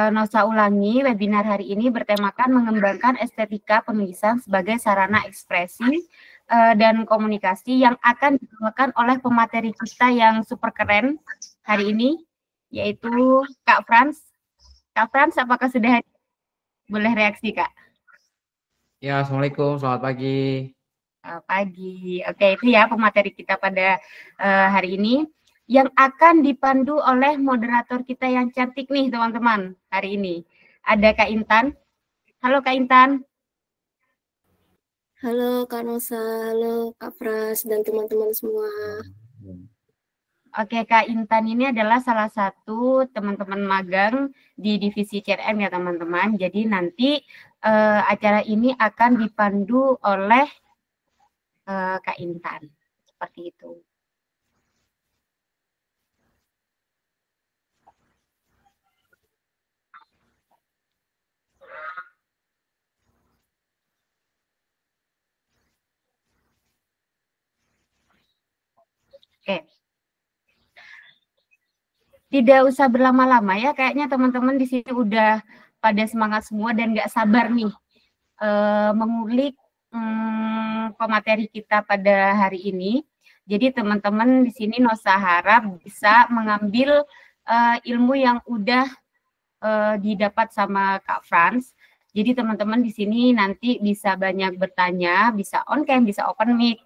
Nosa ulangi, webinar hari ini bertemakan mengembangkan estetika penulisan sebagai sarana ekspresi dan komunikasi yang akan dibawakan oleh pemateri kita yang super keren hari ini, yaitu Kak Frans. Kak Frans, apakah sudah hadir? Boleh reaksi, Kak? Ya, Assalamualaikum, selamat pagi. Pagi. Oke, itu ya pemateri kita pada hari ini, yang akan dipandu oleh moderator kita yang cantik nih, teman-teman, hari ini. Ada Kak Intan. Halo, Kak Intan. Halo Kak Nosa, halo Kak Pras, dan teman-teman semua. Oke, Kak Intan ini adalah salah satu teman-teman magang di divisi CRM ya, teman-teman. Jadi nanti acara ini akan dipandu oleh Kak Intan. Seperti itu. Oke. Tidak usah berlama-lama ya, kayaknya teman-teman di sini udah pada semangat semua dan nggak sabar nih mengulik pemateri kita pada hari ini. Jadi teman-teman di sini Nosa harap bisa mengambil ilmu yang udah didapat sama Kak Frans. Jadi teman-teman di sini nanti bisa banyak bertanya, bisa on cam, bisa open mic,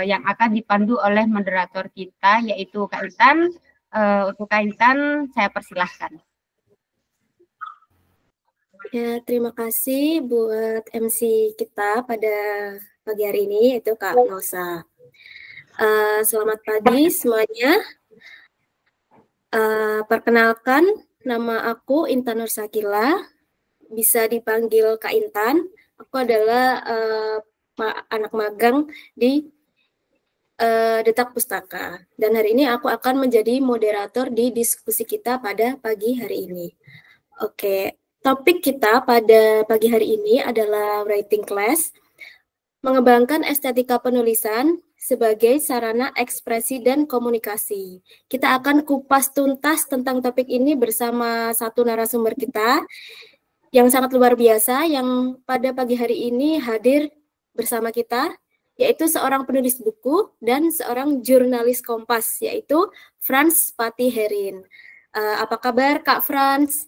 yang akan dipandu oleh moderator kita yaitu Kak Intan. Untuk Kak Intan, saya persilahkan. Ya, terima kasih buat MC kita pada pagi hari ini, yaitu Kak Nosa. Selamat pagi semuanya. Perkenalkan, nama aku Intan Nursakila, bisa dipanggil Kak Intan. Aku adalah anak magang di Detak Pustaka. Dan hari ini aku akan menjadi moderator di diskusi kita pada pagi hari ini. Oke, topik kita pada pagi hari ini adalah writing class, mengembangkan estetika penulisan sebagai sarana ekspresi dan komunikasi. Kita akan kupas tuntas tentang topik ini bersama satu narasumber kita yang sangat luar biasa yang pada pagi hari ini hadir bersama kita, yaitu seorang penulis buku dan seorang jurnalis Kompas, yaitu Frans Patiherin. Apa kabar Kak Frans?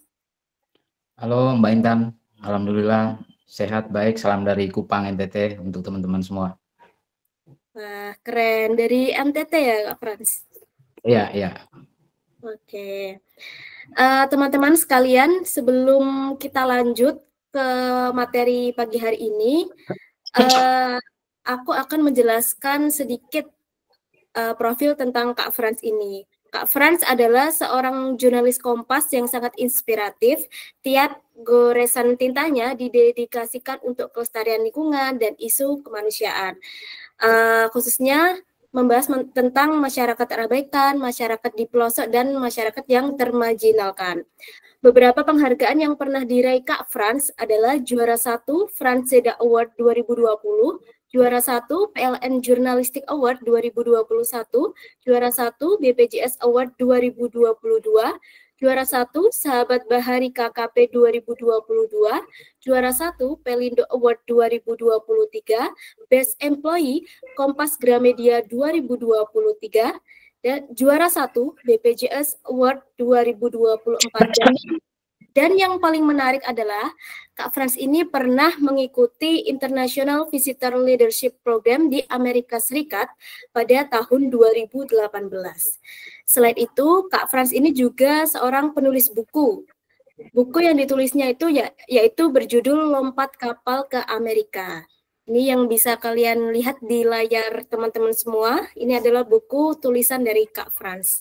Halo Mbak Intan, alhamdulillah sehat baik. Salam dari Kupang NTT untuk teman-teman semua. Wah, keren. Dari NTT ya Kak Frans? Iya, iya. Oke. Teman-teman sekalian, sebelum kita lanjut ke materi pagi hari ini, aku akan menjelaskan sedikit profil tentang Kak Frans ini. Kak Frans adalah seorang jurnalis Kompas yang sangat inspiratif. Tiap goresan tintanya didedikasikan untuk kelestarian lingkungan dan isu kemanusiaan. Khususnya membahas tentang masyarakat terabaikan, masyarakat di pelosok, dan masyarakat yang termarginalkan. Beberapa penghargaan yang pernah diraih Kak Frans adalah juara 1 Franseda Award 2020, juara 1 PLN Journalistic Award 2021, juara 1 BPJS Award 2022, juara 1 Sahabat Bahari KKP 2022, juara 1 Pelindo Award 2023, Best Employee Kompas Gramedia 2023, dan juara 1 BPJS Award 2024. Dan yang paling menarik adalah Kak Frans ini pernah mengikuti International Visitor Leadership Program di Amerika Serikat pada tahun 2018. Selain itu, Kak Frans ini juga seorang penulis buku. Buku yang ditulisnya itu yaitu berjudul Lompat Kapal ke Amerika. Ini yang bisa kalian lihat di layar teman-teman semua. Ini adalah buku tulisan dari Kak Frans.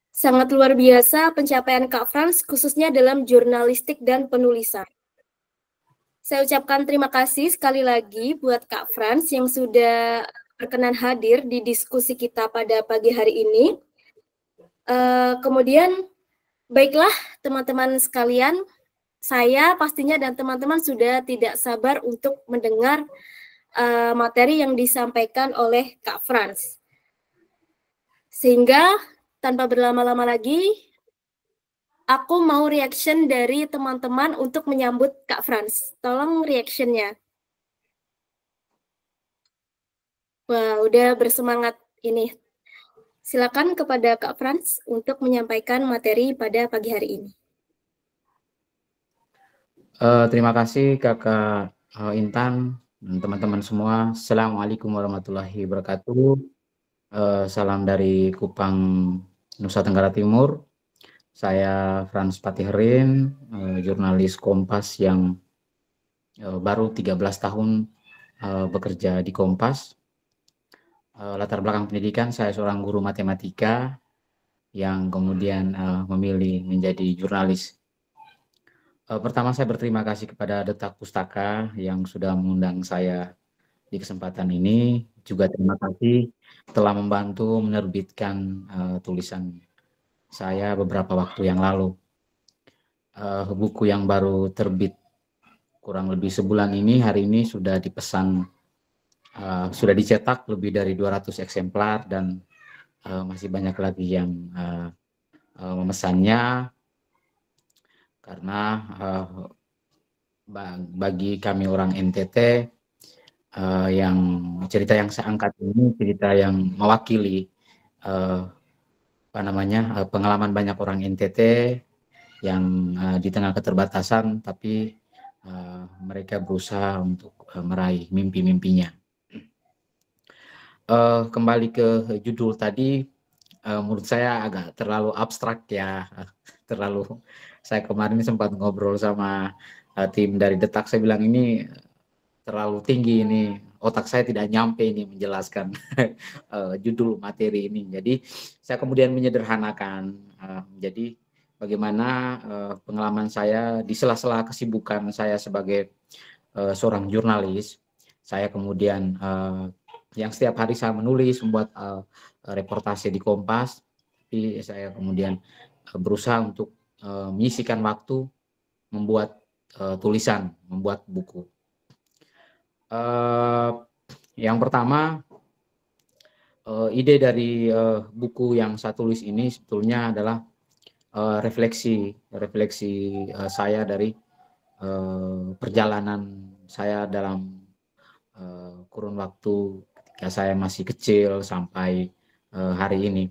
Sangat luar biasa pencapaian Kak Frans, khususnya dalam jurnalistik dan penulisan. Saya ucapkan terima kasih sekali lagi buat Kak Frans yang sudah berkenan hadir di diskusi kita pada pagi hari ini. Kemudian, baiklah teman-teman sekalian, saya pastinya dan teman-teman sudah tidak sabar untuk mendengar materi yang disampaikan oleh Kak Frans. Sehingga tanpa berlama-lama lagi, aku mau reaction dari teman-teman untuk menyambut Kak Frans. Tolong reactionnya. Wah, udah bersemangat ini. Silakan kepada Kak Frans untuk menyampaikan materi pada pagi hari ini. Terima kasih Kakak Intan dan teman-teman semua. Assalamualaikum warahmatullahi wabarakatuh. Salam dari Kupang, Nusa Tenggara Timur. Saya Frans Patiherin, jurnalis Kompas yang baru 13 tahun bekerja di Kompas. Latar belakang pendidikan, saya seorang guru matematika yang kemudian memilih menjadi jurnalis. Pertama saya berterima kasih kepada Detak Pustaka yang sudah mengundang saya di kesempatan ini. Juga terima kasih telah membantu menerbitkan tulisan saya beberapa waktu yang lalu. Buku yang baru terbit kurang lebih sebulan ini, hari ini sudah dipesan, sudah dicetak lebih dari 200 eksemplar dan masih banyak lagi yang memesannya. Karena bagi kami orang NTT, yang cerita yang saya angkat ini cerita yang mewakili pengalaman banyak orang NTT yang di tengah keterbatasan, tapi mereka berusaha untuk meraih mimpi-mimpinya. Kembali ke judul tadi, menurut saya agak terlalu abstrak ya, terlalu. Saya kemarin sempat ngobrol sama tim dari Detak, saya bilang ini terlalu tinggi, ini otak saya tidak nyampe ini menjelaskan judul materi ini. Jadi saya kemudian menyederhanakan, jadi bagaimana pengalaman saya di sela-sela kesibukan saya sebagai seorang jurnalis, saya kemudian yang setiap hari saya menulis, membuat reportase di Kompas, tapi saya kemudian berusaha untuk menyisihkan waktu membuat tulisan, membuat buku. Yang pertama, ide dari buku yang saya tulis ini sebetulnya adalah refleksi saya dari perjalanan saya dalam kurun waktu ketika saya masih kecil sampai hari ini.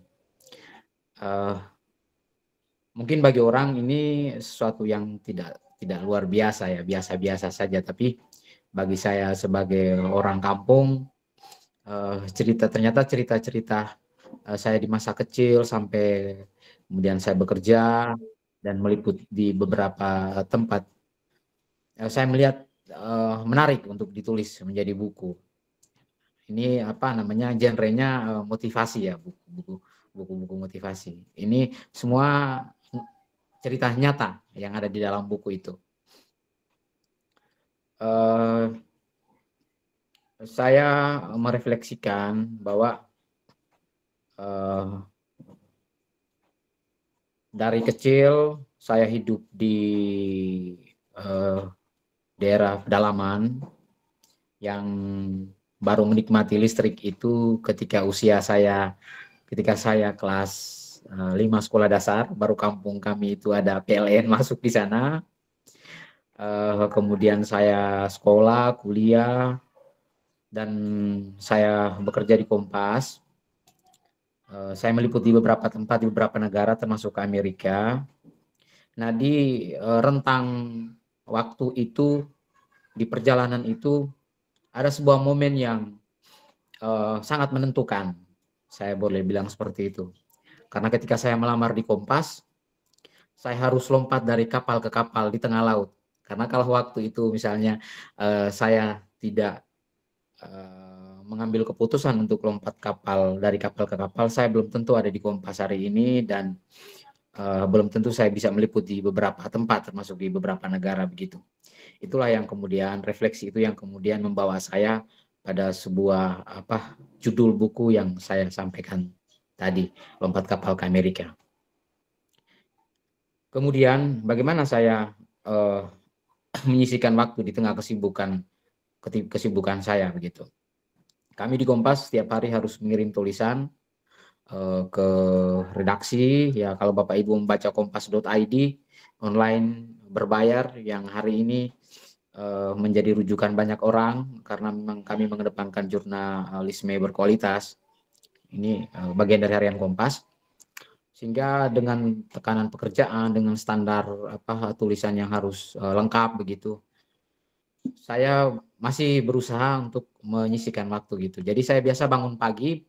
Mungkin bagi orang ini sesuatu yang tidak luar biasa ya, biasa-biasa saja, tapi bagi saya sebagai orang kampung, ternyata cerita-cerita saya di masa kecil sampai kemudian saya bekerja dan meliput di beberapa tempat, saya melihat menarik untuk ditulis menjadi buku. Ini apa namanya, genrenya motivasi ya, buku-buku motivasi. Ini semua cerita nyata yang ada di dalam buku itu. Saya merefleksikan bahwa dari kecil saya hidup di daerah pedalaman yang baru menikmati listrik itu ketika saya kelas 5 sekolah dasar, baru kampung kami itu ada PLN masuk di sana. Kemudian saya sekolah, kuliah, dan saya bekerja di Kompas. Saya meliput di beberapa tempat, di beberapa negara termasuk Amerika. Nah, di rentang waktu itu, di perjalanan itu, ada sebuah momen yang sangat menentukan. Saya boleh bilang seperti itu. Karena ketika saya melamar di Kompas, saya harus lompat dari kapal ke kapal di tengah laut. Karena kalau waktu itu misalnya saya tidak mengambil keputusan untuk lompat dari kapal ke kapal, saya belum tentu ada di Kompas hari ini, dan belum tentu saya bisa meliput di beberapa tempat, termasuk di beberapa negara begitu. Itulah yang kemudian, refleksi itu yang kemudian membawa saya pada sebuah judul buku yang saya sampaikan tadi, Lompat Kapal ke Amerika. Kemudian bagaimana saya menyisihkan waktu di tengah kesibukan saya begitu. Kami di Kompas setiap hari harus mengirim tulisan ke redaksi. Ya, kalau Bapak Ibu membaca kompas.id online berbayar yang hari ini menjadi rujukan banyak orang karena memang kami mengedepankan jurnalisme berkualitas. Ini bagian dari harian Kompas. Sehingga dengan tekanan pekerjaan, dengan standar tulisan yang harus lengkap begitu, saya masih berusaha untuk menyisihkan waktu gitu. Jadi saya biasa bangun pagi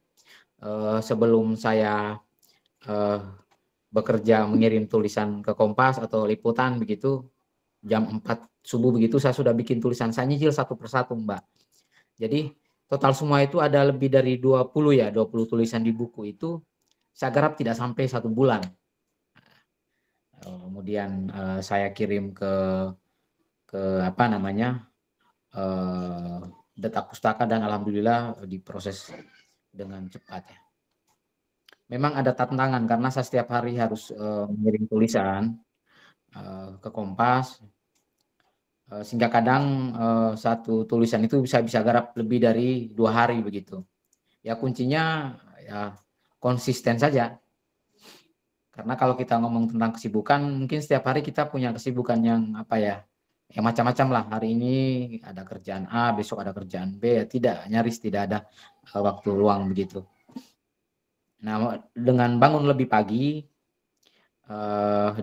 sebelum saya bekerja mengirim tulisan ke Kompas atau liputan begitu, jam 4 subuh begitu saya sudah bikin tulisan. Saya nyicil satu persatu, Mbak. Jadi total semua itu ada lebih dari 20 tulisan di buku itu saya garap tidak sampai 1 bulan. Kemudian saya kirim ke Detak Pustaka dan alhamdulillah diproses dengan cepat ya. Memang ada tantangan karena saya setiap hari harus mengirim tulisan ke Kompas, sehingga kadang satu tulisan itu bisa garap lebih dari 2 hari begitu. Ya kuncinya ya konsisten saja. Karena kalau kita ngomong tentang kesibukan, mungkin setiap hari kita punya kesibukan yang macam-macam lah. Hari ini ada kerjaan A, besok ada kerjaan B, ya nyaris tidak ada waktu luang begitu. Nah, dengan bangun lebih pagi,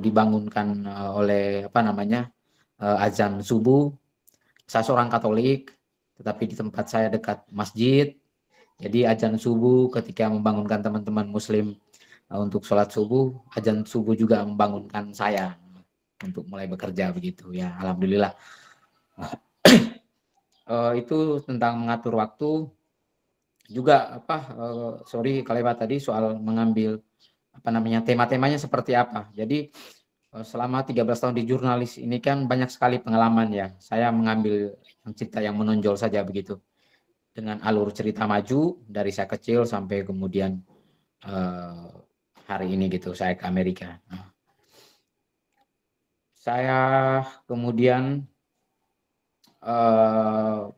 dibangunkan oleh azan subuh. Saya seorang Katolik, tetapi di tempat saya dekat masjid. Jadi azan subuh ketika membangunkan teman-teman Muslim untuk sholat subuh, azan subuh juga membangunkan saya untuk mulai bekerja begitu ya. Alhamdulillah. Itu tentang mengatur waktu. Juga sorry kelewat tadi soal mengambil tema-temanya seperti apa. Jadi selama 13 tahun di jurnalis ini kan banyak sekali pengalaman ya. Saya mengambil cerita yang menonjol saja begitu. Dengan alur cerita maju dari saya kecil sampai kemudian hari ini gitu saya ke Amerika. Saya kemudian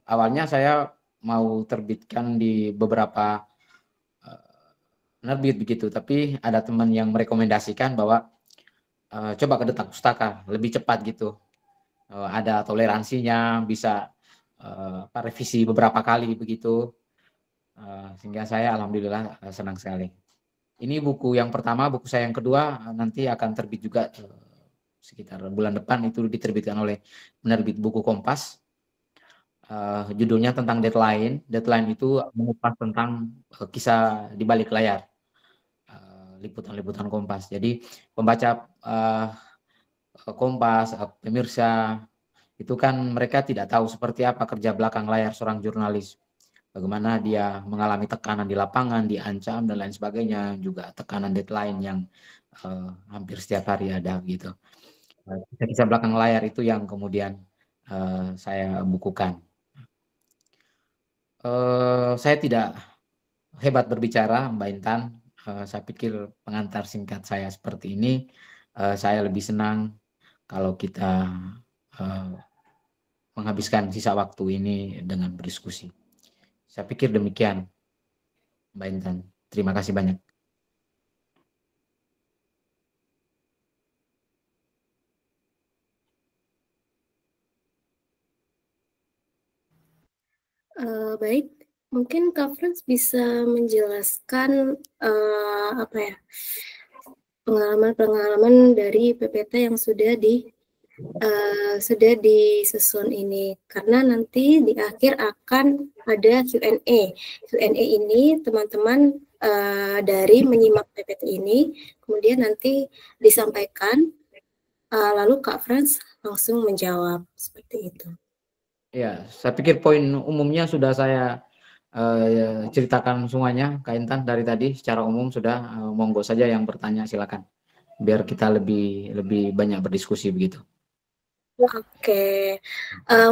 awalnya saya mau terbitkan di beberapa penerbit begitu, tapi ada teman yang merekomendasikan bahwa coba ke Detak Pustaka lebih cepat gitu. Ada toleransinya, bisa revisi beberapa kali begitu, sehingga saya alhamdulillah senang sekali. Ini buku yang pertama, buku saya yang kedua nanti akan terbit juga sekitar bulan depan, itu diterbitkan oleh penerbit buku Kompas. Judulnya tentang deadline. Deadline itu mengupas tentang kisah di balik layar, liputan-liputan Kompas. Jadi pembaca Kompas, pemirsa itu kan mereka tidak tahu seperti apa kerja belakang layar seorang jurnalis. Bagaimana dia mengalami tekanan di lapangan, diancam dan lain sebagainya, juga tekanan deadline yang hampir setiap hari ada gitu. Kisah belakang layar itu yang kemudian saya bukukan. Saya tidak hebat berbicara, Mbak Intan. Saya pikir pengantar singkat saya seperti ini. Saya lebih senang kalau kita menghabiskan sisa waktu ini dengan berdiskusi. Saya pikir demikian, Mbak Intan. Terima kasih banyak. Baik, mungkin Kak Frans bisa menjelaskan pengalaman-pengalaman dari PPT yang sudah disusun ini, karena nanti di akhir akan ada Q&A. Q&A ini teman-teman dari menyimak PPT ini kemudian nanti disampaikan, lalu Kak Frans langsung menjawab seperti itu. Ya, saya pikir poin umumnya sudah saya ceritakan semuanya, Kak Intan, dari tadi secara umum sudah. Monggo saja yang bertanya silakan, biar kita lebih banyak berdiskusi begitu. Oke,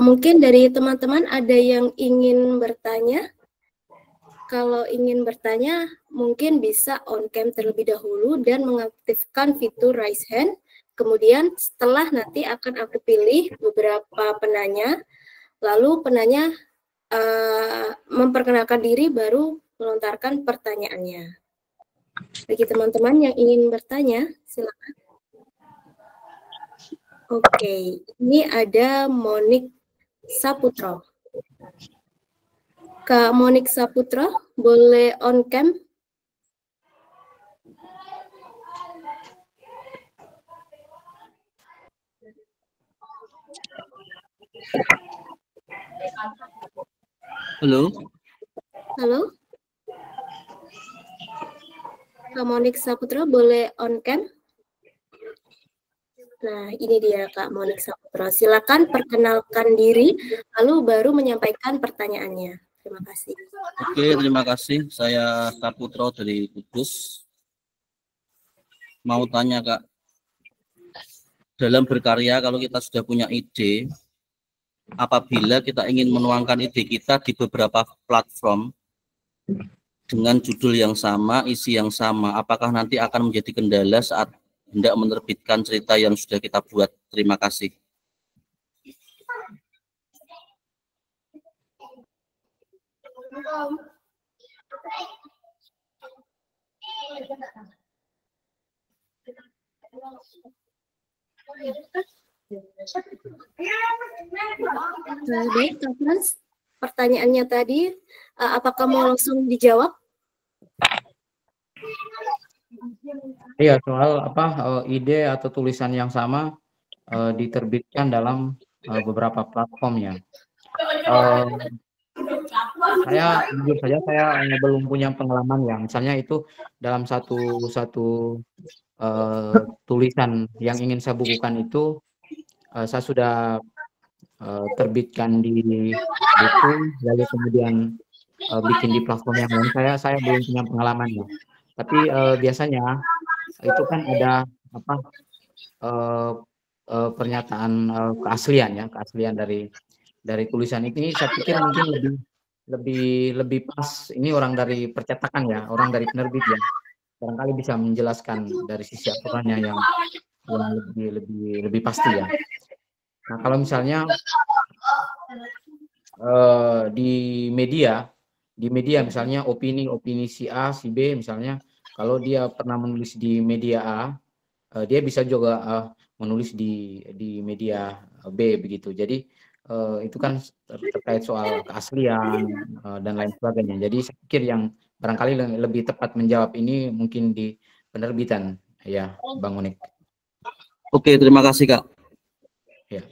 mungkin dari teman-teman ada yang ingin bertanya? Kalau ingin bertanya, mungkin bisa on cam terlebih dahulu dan mengaktifkan fitur raise hand. Kemudian setelah nanti akan aku pilih beberapa penanya, lalu penanya memperkenalkan diri baru melontarkan pertanyaannya. Bagi teman-teman yang ingin bertanya, silakan. Oke, ini ada Monik Saputro. Kak Monik Saputro, boleh on cam? Halo. Halo. Kak Monik Saputro, boleh on cam? Nah, ini dia Kak Monik Saputro. Silakan perkenalkan diri, lalu baru menyampaikan pertanyaannya. Terima kasih. Oke, terima kasih. Saya Saputro dari Kudus. Mau tanya Kak, dalam berkarya kalau kita sudah punya ide, apabila kita ingin menuangkan ide kita di beberapa platform dengan judul yang sama, isi yang sama, apakah nanti akan menjadi kendala saat hendak menerbitkan cerita yang sudah kita buat? Terima kasih. Baik, Kak Frans. Pertanyaannya tadi, apakah mau langsung dijawab? Iya, soal apa ide atau tulisan yang sama diterbitkan dalam beberapa platform ya. Saya jujur saja saya belum punya pengalaman ya. Misalnya itu dalam satu tulisan yang ingin saya bukukan itu saya sudah terbitkan di buku, lalu kemudian bikin di platform yang lain. Saya belum punya pengalaman ya. Tapi biasanya itu kan ada apa pernyataan keaslian ya, keaslian dari tulisan ini. Saya pikir mungkin lebih pas ini orang dari percetakan ya, orang dari penerbit ya. Barangkali bisa menjelaskan dari sisi aturannya yang lebih pasti ya. Nah, kalau misalnya di media misalnya opini si A, si B misalnya, kalau dia pernah menulis di media A, dia bisa juga menulis di media B begitu. Jadi itu kan terkait soal keaslian dan lain sebagainya. Jadi saya pikir yang barangkali lebih tepat menjawab ini mungkin di penerbitan ya, Bang Unik. Oke, terima kasih Kak. Ya.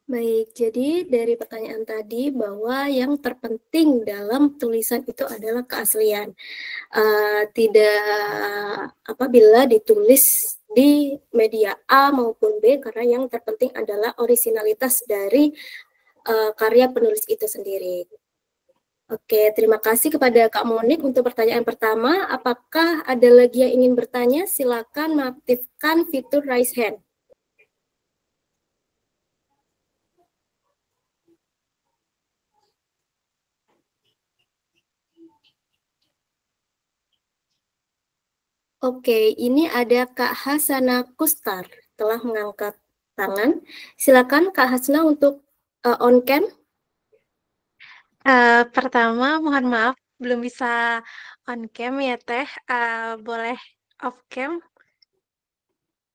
Baik, jadi dari pertanyaan tadi bahwa yang terpenting dalam tulisan itu adalah keaslian. Tidak apabila ditulis di media A maupun B, karena yang terpenting adalah orisinalitas dari karya penulis itu sendiri. Oke, terima kasih kepada Kak Monik untuk pertanyaan pertama. Apakah ada lagi yang ingin bertanya? Silakan mengaktifkan fitur raise hand. Oke, ini ada Kak Hasana Kustar telah mengangkat tangan. Silakan Kak Hasana untuk on cam. Pertama, mohon maaf belum bisa on cam ya Teh. Boleh off cam?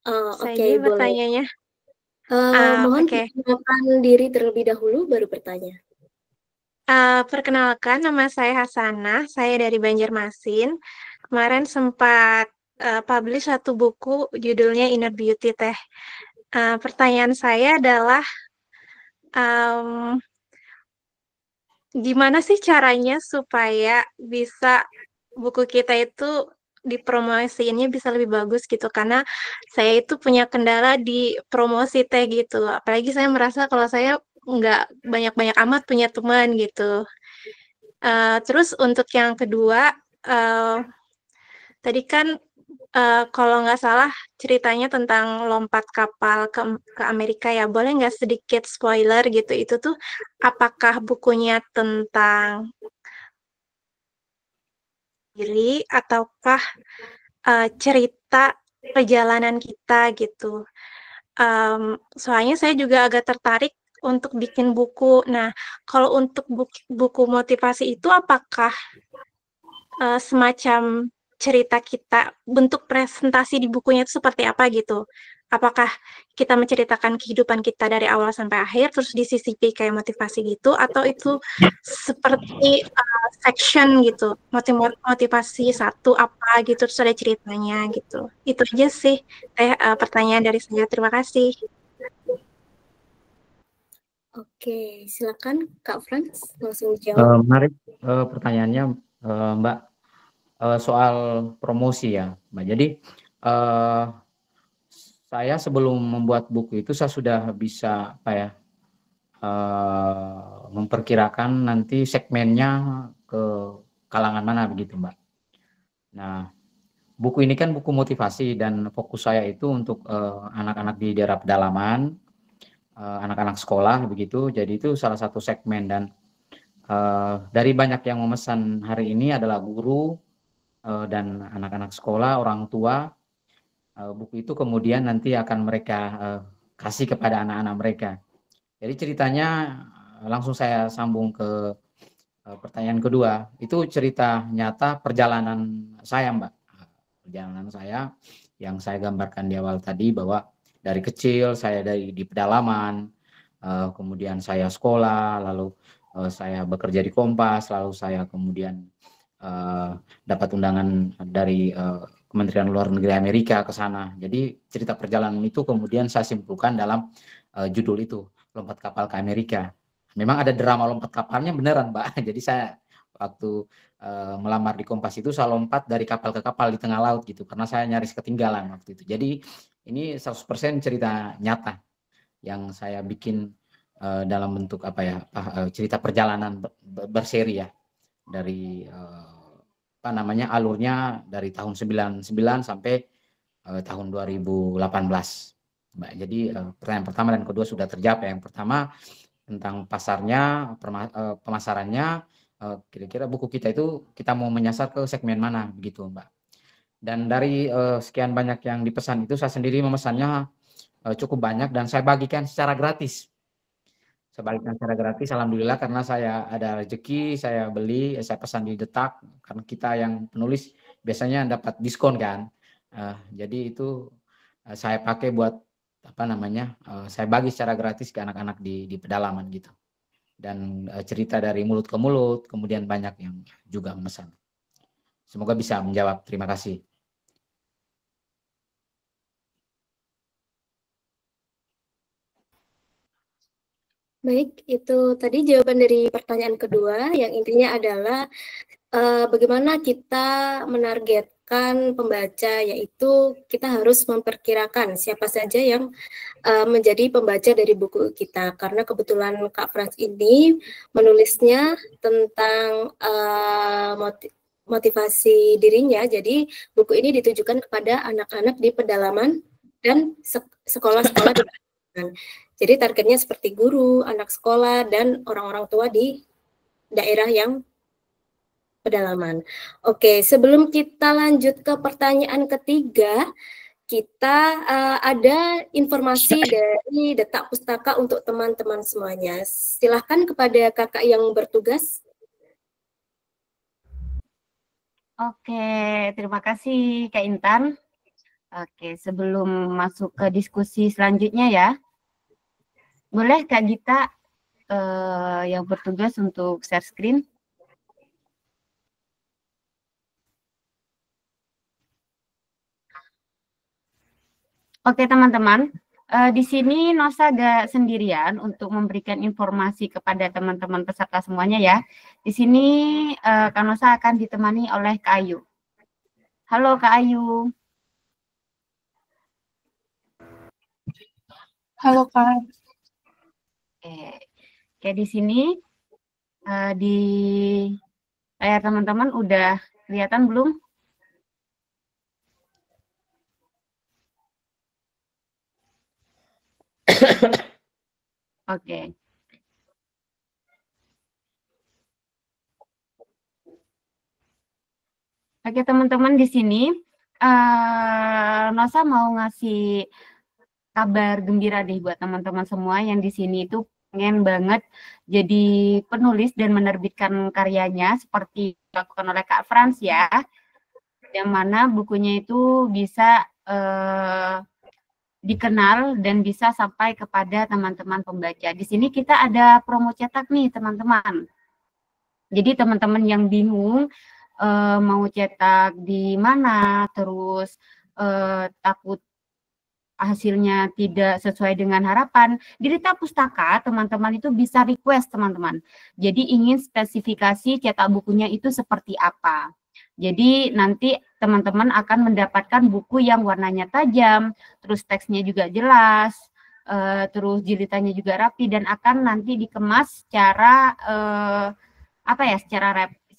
Oke, boleh. Bertanyanya. Mohon perkenalkan diri terlebih dahulu, baru bertanya. Perkenalkan, nama saya Hasanah. Saya dari Banjarmasin. Kemarin sempat publish satu buku, judulnya Inner Beauty Teh. Pertanyaan saya adalah, gimana sih caranya supaya bisa buku kita itu dipromosiinnya bisa lebih bagus gitu, karena saya itu punya kendala di promosi Teh gitu, apalagi saya merasa kalau saya nggak banyak-banyak amat punya teman gitu. Terus untuk yang kedua, tadi kan kalau nggak salah ceritanya tentang lompat kapal ke Amerika ya, boleh nggak sedikit spoiler gitu, itu tuh apakah bukunya tentang diri ataukah cerita perjalanan kita gitu. soalnya saya juga agak tertarik untuk bikin buku. Nah, kalau untuk buku motivasi itu apakah semacam cerita kita, bentuk presentasi di bukunya itu seperti apa gitu? Apakah kita menceritakan kehidupan kita dari awal sampai akhir, terus disisipi kayak motivasi gitu, atau itu seperti section gitu, motivasi satu apa gitu, terus ada ceritanya gitu. Itu aja sih pertanyaan dari saya. Terima kasih. Oke, silakan Kak Frans langsung jawab. Menarik pertanyaannya Mbak, soal promosi ya Mbak. Jadi saya sebelum membuat buku itu saya sudah bisa apa ya, memperkirakan nanti segmennya ke kalangan mana begitu Mbak. Nah, buku ini kan buku motivasi dan fokus saya itu untuk anak-anak di daerah pedalaman, anak-anak sekolah begitu. Jadi itu salah satu segmen, dan dari banyak yang memesan hari ini adalah guru dan anak-anak sekolah, orang tua. Buku itu kemudian nanti akan mereka kasih kepada anak-anak mereka. Jadi ceritanya langsung saya sambung ke pertanyaan kedua. Itu cerita nyata perjalanan saya Mbak. Perjalanan saya yang saya gambarkan di awal tadi, bahwa dari kecil saya di pedalaman, kemudian saya sekolah, lalu saya bekerja di Kompas, lalu saya kemudian dapat undangan dari Kementerian Luar Negeri Amerika ke sana. Jadi cerita perjalanan itu kemudian saya simpulkan dalam judul itu, Lompat Kapal ke Amerika. Memang ada drama lompat kapalnya beneran Mbak. Jadi saya waktu melamar di Kompas itu saya lompat dari kapal ke kapal di tengah laut gitu, karena saya nyaris ketinggalan waktu itu. Jadi ini 100% cerita nyata yang saya bikin dalam bentuk apa ya, cerita perjalanan berseri ya, dari apa namanya, alurnya dari tahun 99 sampai tahun 2018 Mbak. Jadi pertanyaan pertama dan kedua sudah terjawab. Yang pertama tentang pasarnya, pemasarannya, kira-kira buku kita itu kita mau menyasar ke segmen mana begitu Mbak. Dan dari sekian banyak yang dipesan itu, saya sendiri memesannya cukup banyak dan saya bagikan secara gratis. Alhamdulillah, karena saya ada rezeki, saya beli, saya pesan di Detak, karena kita yang penulis biasanya dapat diskon kan. Jadi itu saya pakai buat apa namanya, saya bagi secara gratis ke anak-anak di pedalaman gitu. Dan cerita dari mulut ke mulut, kemudian banyak yang juga memesan. Semoga bisa menjawab. Terima kasih. Baik, itu tadi jawaban dari pertanyaan kedua, yang intinya adalah bagaimana kita menargetkan pembaca, yaitu kita harus memperkirakan siapa saja yang menjadi pembaca dari buku kita. Karena kebetulan Kak Frans ini menulisnya tentang motivasi dirinya, jadi buku ini ditujukan kepada anak-anak di pedalaman dan sekolah-sekolah di pedalaman. Jadi targetnya seperti guru, anak sekolah, dan orang-orang tua di daerah yang pedalaman. Oke, sebelum kita lanjut ke pertanyaan ketiga, kita ada informasi dari Detak Pustaka untuk teman-teman semuanya. Silahkan kepada kakak yang bertugas. Oke, terima kasih Kak Intan. Oke, sebelum masuk ke diskusi selanjutnya ya, boleh Kak Gita yang bertugas untuk share screen. Oke teman-teman, di sini Nosa agak sendirian untuk memberikan informasi kepada teman-teman peserta semuanya ya. Di sini Kak Nosa akan ditemani oleh Kak Ayu. Halo Kak Ayu. Halo Kak. Oke, di sini di layar teman-teman udah kelihatan belum? Oke. Oke teman-teman, di sini Nosa mau ngasih kabar gembira deh buat teman-teman semua yang di sini itu pengen banget jadi penulis dan menerbitkan karyanya seperti dilakukan oleh Kak Frans ya, yang mana bukunya itu bisa dikenal dan bisa sampai kepada teman-teman pembaca. Di sini kita ada promo cetak nih teman-teman. Jadi teman-teman yang bingung mau cetak di mana, terus takut hasilnya tidak sesuai dengan harapan, di Duta Pustaka teman-teman itu bisa request teman-teman. Jadi ingin spesifikasi cetak bukunya itu seperti apa. Jadi nanti teman-teman akan mendapatkan buku yang warnanya tajam, terus teksnya juga jelas, terus jilitannya juga rapi, dan akan nanti dikemas secara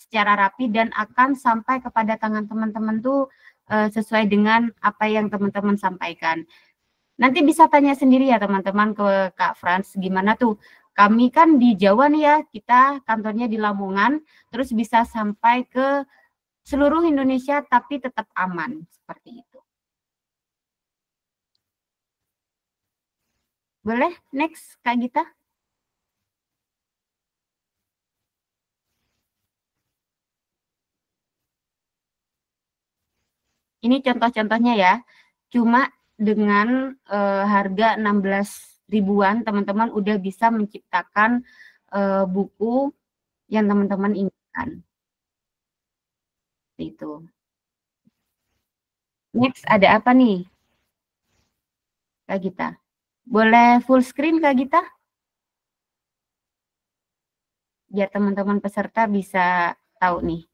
secara rapi dan akan sampai kepada tangan teman-teman tuh sesuai dengan apa yang teman-teman sampaikan. Nanti bisa tanya sendiri ya teman-teman ke Kak Frans, gimana tuh? Kami kan di Jawa nih ya, kita kantornya di Lamongan, terus bisa sampai ke seluruh Indonesia tapi tetap aman, seperti itu. Boleh, next Kak Gita. Ini contoh-contohnya ya, cuma dengan harga 16 ribuan teman-teman udah bisa menciptakan buku yang teman-teman inginkan. Itu. Next ada apa nih Kak Gita? Boleh full screen Kak Gita? Biar teman-teman peserta bisa tahu nih.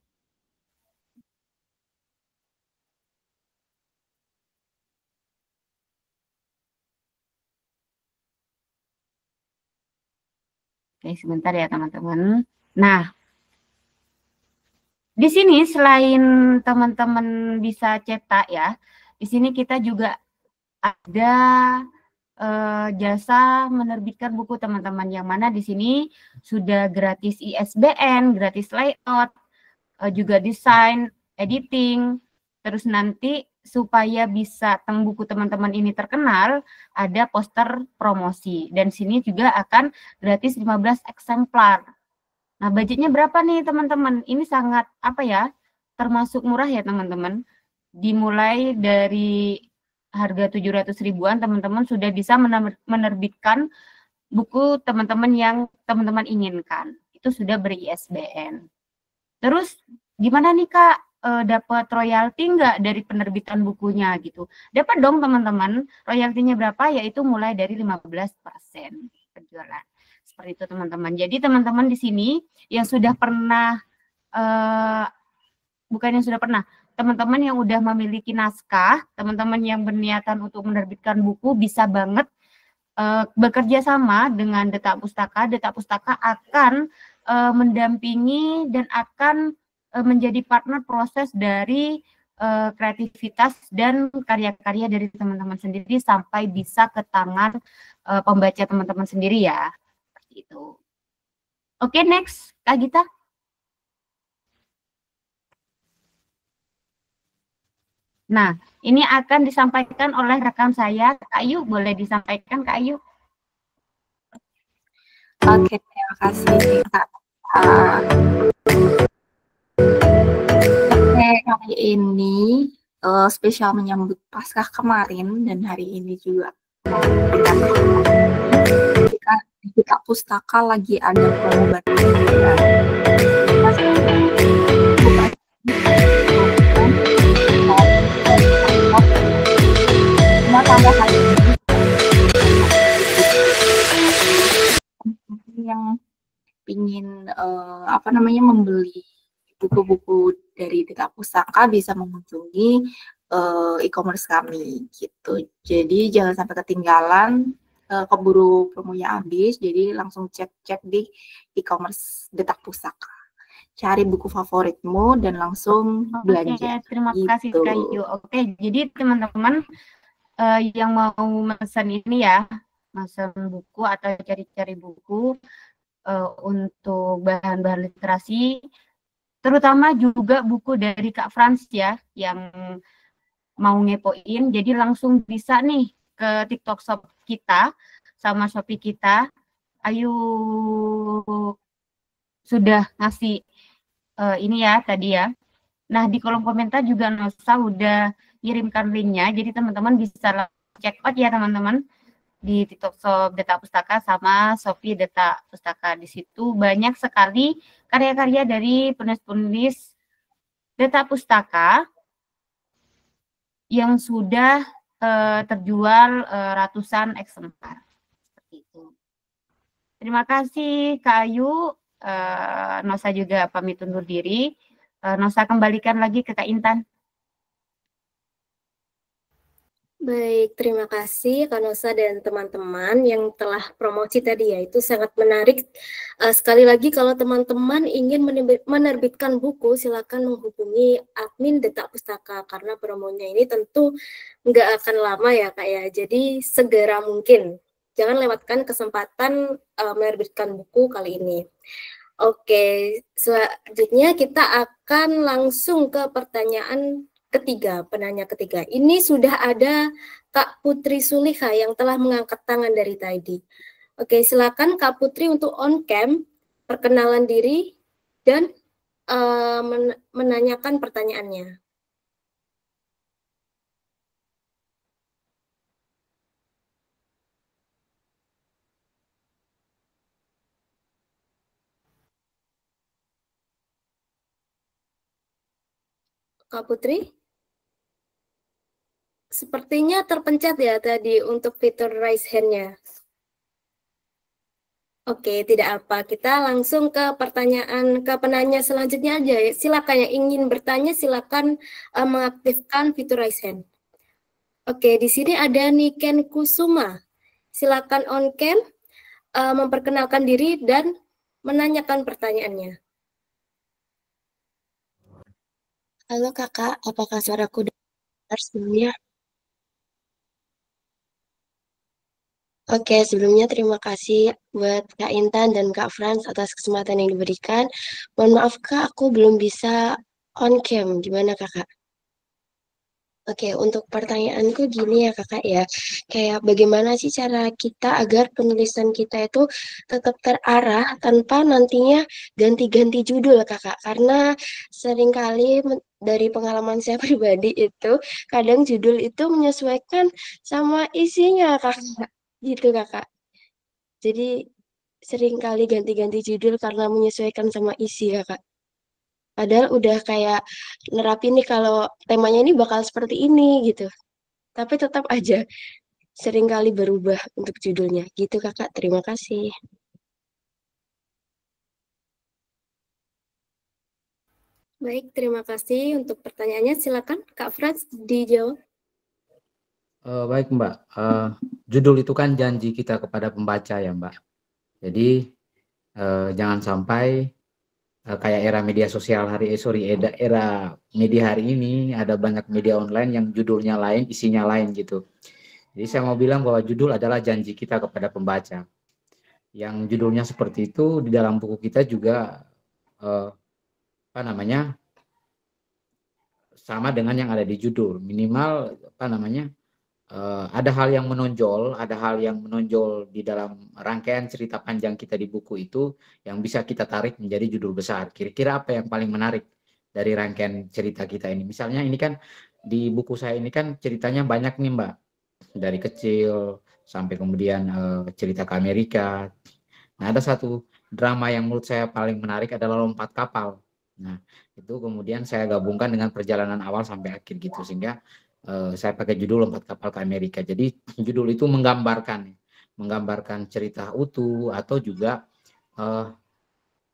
Oke, sebentar ya teman-teman. Nah, di sini selain teman-teman bisa cetak ya, di sini kita juga ada jasa menerbitkan buku teman-teman, yang mana di sini sudah gratis ISBN, gratis layout, juga desain, editing, terus nanti supaya bisa buku teman-teman ini terkenal, ada poster promosi. Dan sini juga akan gratis 15 eksemplar. Nah, budgetnya berapa nih teman-teman? Ini sangat termasuk murah ya teman-teman. Dimulai dari harga 700 ribuan, teman-teman sudah bisa menerbitkan buku teman-teman yang teman-teman inginkan. Itu sudah ber-ISBN. Terus gimana nih Kak? Dapat royalti nggak dari penerbitan bukunya gitu? Dapat dong teman-teman. Royaltinya berapa? Yaitu mulai dari 15% penjualan. Seperti itu teman-teman. Jadi teman-teman di sini yang sudah pernah, teman-teman yang udah memiliki naskah, teman-teman yang berniatan untuk menerbitkan buku bisa banget bekerja sama dengan Duta Pustaka. Duta Pustaka akan mendampingi dan akan menjadi partner proses dari kreativitas dan karya-karya dari teman-teman sendiri sampai bisa ke tangan pembaca teman-teman sendiri ya. Seperti itu. Oke, next Kak Gita. Nah, ini akan disampaikan oleh rekan saya, Kak Ayu. Boleh disampaikan, Kak Ayu? Oke, terima kasih Kak. Oke, kali ini spesial menyambut Paskah kemarin dan hari ini juga Duta Pustaka lagi ada promo baru. Sampai hari ini yang ingin membeli buku-buku dari Duta Pustaka bisa mengunjungi e-commerce kami gitu. Jadi jangan sampai ketinggalan, keburu promonya habis. Jadi langsung cek di e-commerce Duta Pustaka. Cari buku favoritmu dan langsung belanja. Terima kasih Kak Ayu. Oke, jadi teman-teman yang mau pesan ini ya, pesan buku atau cari-cari buku untuk bahan-bahan literasi, terutama juga buku dari Kak Frans ya, yang mau ngepoin, jadi langsung bisa nih ke TikTok Shop kita sama Shopee kita. Ayu sudah ngasih ini ya tadi ya. Nah, di kolom komentar juga Nosa udah kirimkan linknya, jadi teman-teman bisa check out ya teman-teman di TikTok Shop Data Pustaka sama Shopee Data Pustaka. Di situ banyak sekali karya-karya dari penulis-penulis Data Pustaka yang sudah terjual ratusan eksemplar. Seperti itu. Terima kasih Kak Ayu. Nosa juga pamit undur diri. Nosa kembalikan lagi ke Kak Intan. Baik, terima kasih Kak Nosa dan teman-teman yang telah promosi tadi ya. Itu sangat menarik. Sekali lagi kalau teman-teman ingin menerbitkan buku, silakan menghubungi admin Data Pustaka karena promonya ini tentu nggak akan lama ya Kak ya. Jadi segera mungkin. Jangan lewatkan kesempatan menerbitkan buku kali ini. Oke, selanjutnya kita akan langsung ke pertanyaan ketiga, penanya ketiga. Ini sudah ada Kak Putri Suliha yang telah mengangkat tangan dari tadi. Oke, silakan Kak Putri untuk on cam, perkenalan diri, dan menanyakan pertanyaannya. Kak Putri? Sepertinya terpencet ya tadi untuk fitur raise hand-nya. Oke, tidak apa. Kita langsung ke pertanyaan ke penanya selanjutnya aja. Silakan yang ingin bertanya, silakan mengaktifkan fitur raise hand. Oke, di sini ada Niken Kusuma. Silakan on cam, memperkenalkan diri dan menanyakan pertanyaannya. Halo kakak, apakah suaraku dengar sebelumnya? Oke, sebelumnya terima kasih buat Kak Intan dan Kak Frans atas kesempatan yang diberikan. Mohon maaf Kak, aku belum bisa on cam. Gimana kakak? Oke, untuk pertanyaanku gini ya kakak ya, kayak bagaimana sih cara kita agar penulisan kita itu tetap terarah tanpa nantinya ganti-ganti judul kakak, karena seringkali dari pengalaman saya pribadi itu, kadang judul itu menyesuaikan sama isinya kakak, gitu kakak. Jadi seringkali ganti-ganti judul karena menyesuaikan sama isi kakak. Padahal udah kayak nerapin nih kalau temanya ini bakal seperti ini gitu. Tapi tetap aja seringkali berubah untuk judulnya. Gitu kakak, terima kasih. Baik, terima kasih untuk pertanyaannya. Silakan Kak Frans dijawab. Baik Mbak, judul itu kan janji kita kepada pembaca ya Mbak. Jadi jangan sampai kayak era media sosial era media hari ini ada banyak media online yang judulnya lain, isinya lain gitu. Jadi saya mau bilang bahwa judul adalah janji kita kepada pembaca. Yang judulnya seperti itu di dalam buku kita juga sama dengan yang ada di judul. Minimal ada hal yang menonjol di dalam rangkaian cerita panjang kita di buku itu yang bisa kita tarik menjadi judul besar. Kira-kira apa yang paling menarik dari rangkaian cerita kita ini? Misalnya ini kan di buku saya ini kan ceritanya banyak nih Mbak. Dari kecil sampai kemudian cerita ke Amerika. Nah, ada satu drama yang menurut saya paling menarik adalah Lompat Kapal. Nah, itu kemudian saya gabungkan dengan perjalanan awal sampai akhir gitu sehingga saya pakai judul Lompat Kapal ke Amerika. Jadi judul itu menggambarkan cerita utuh atau juga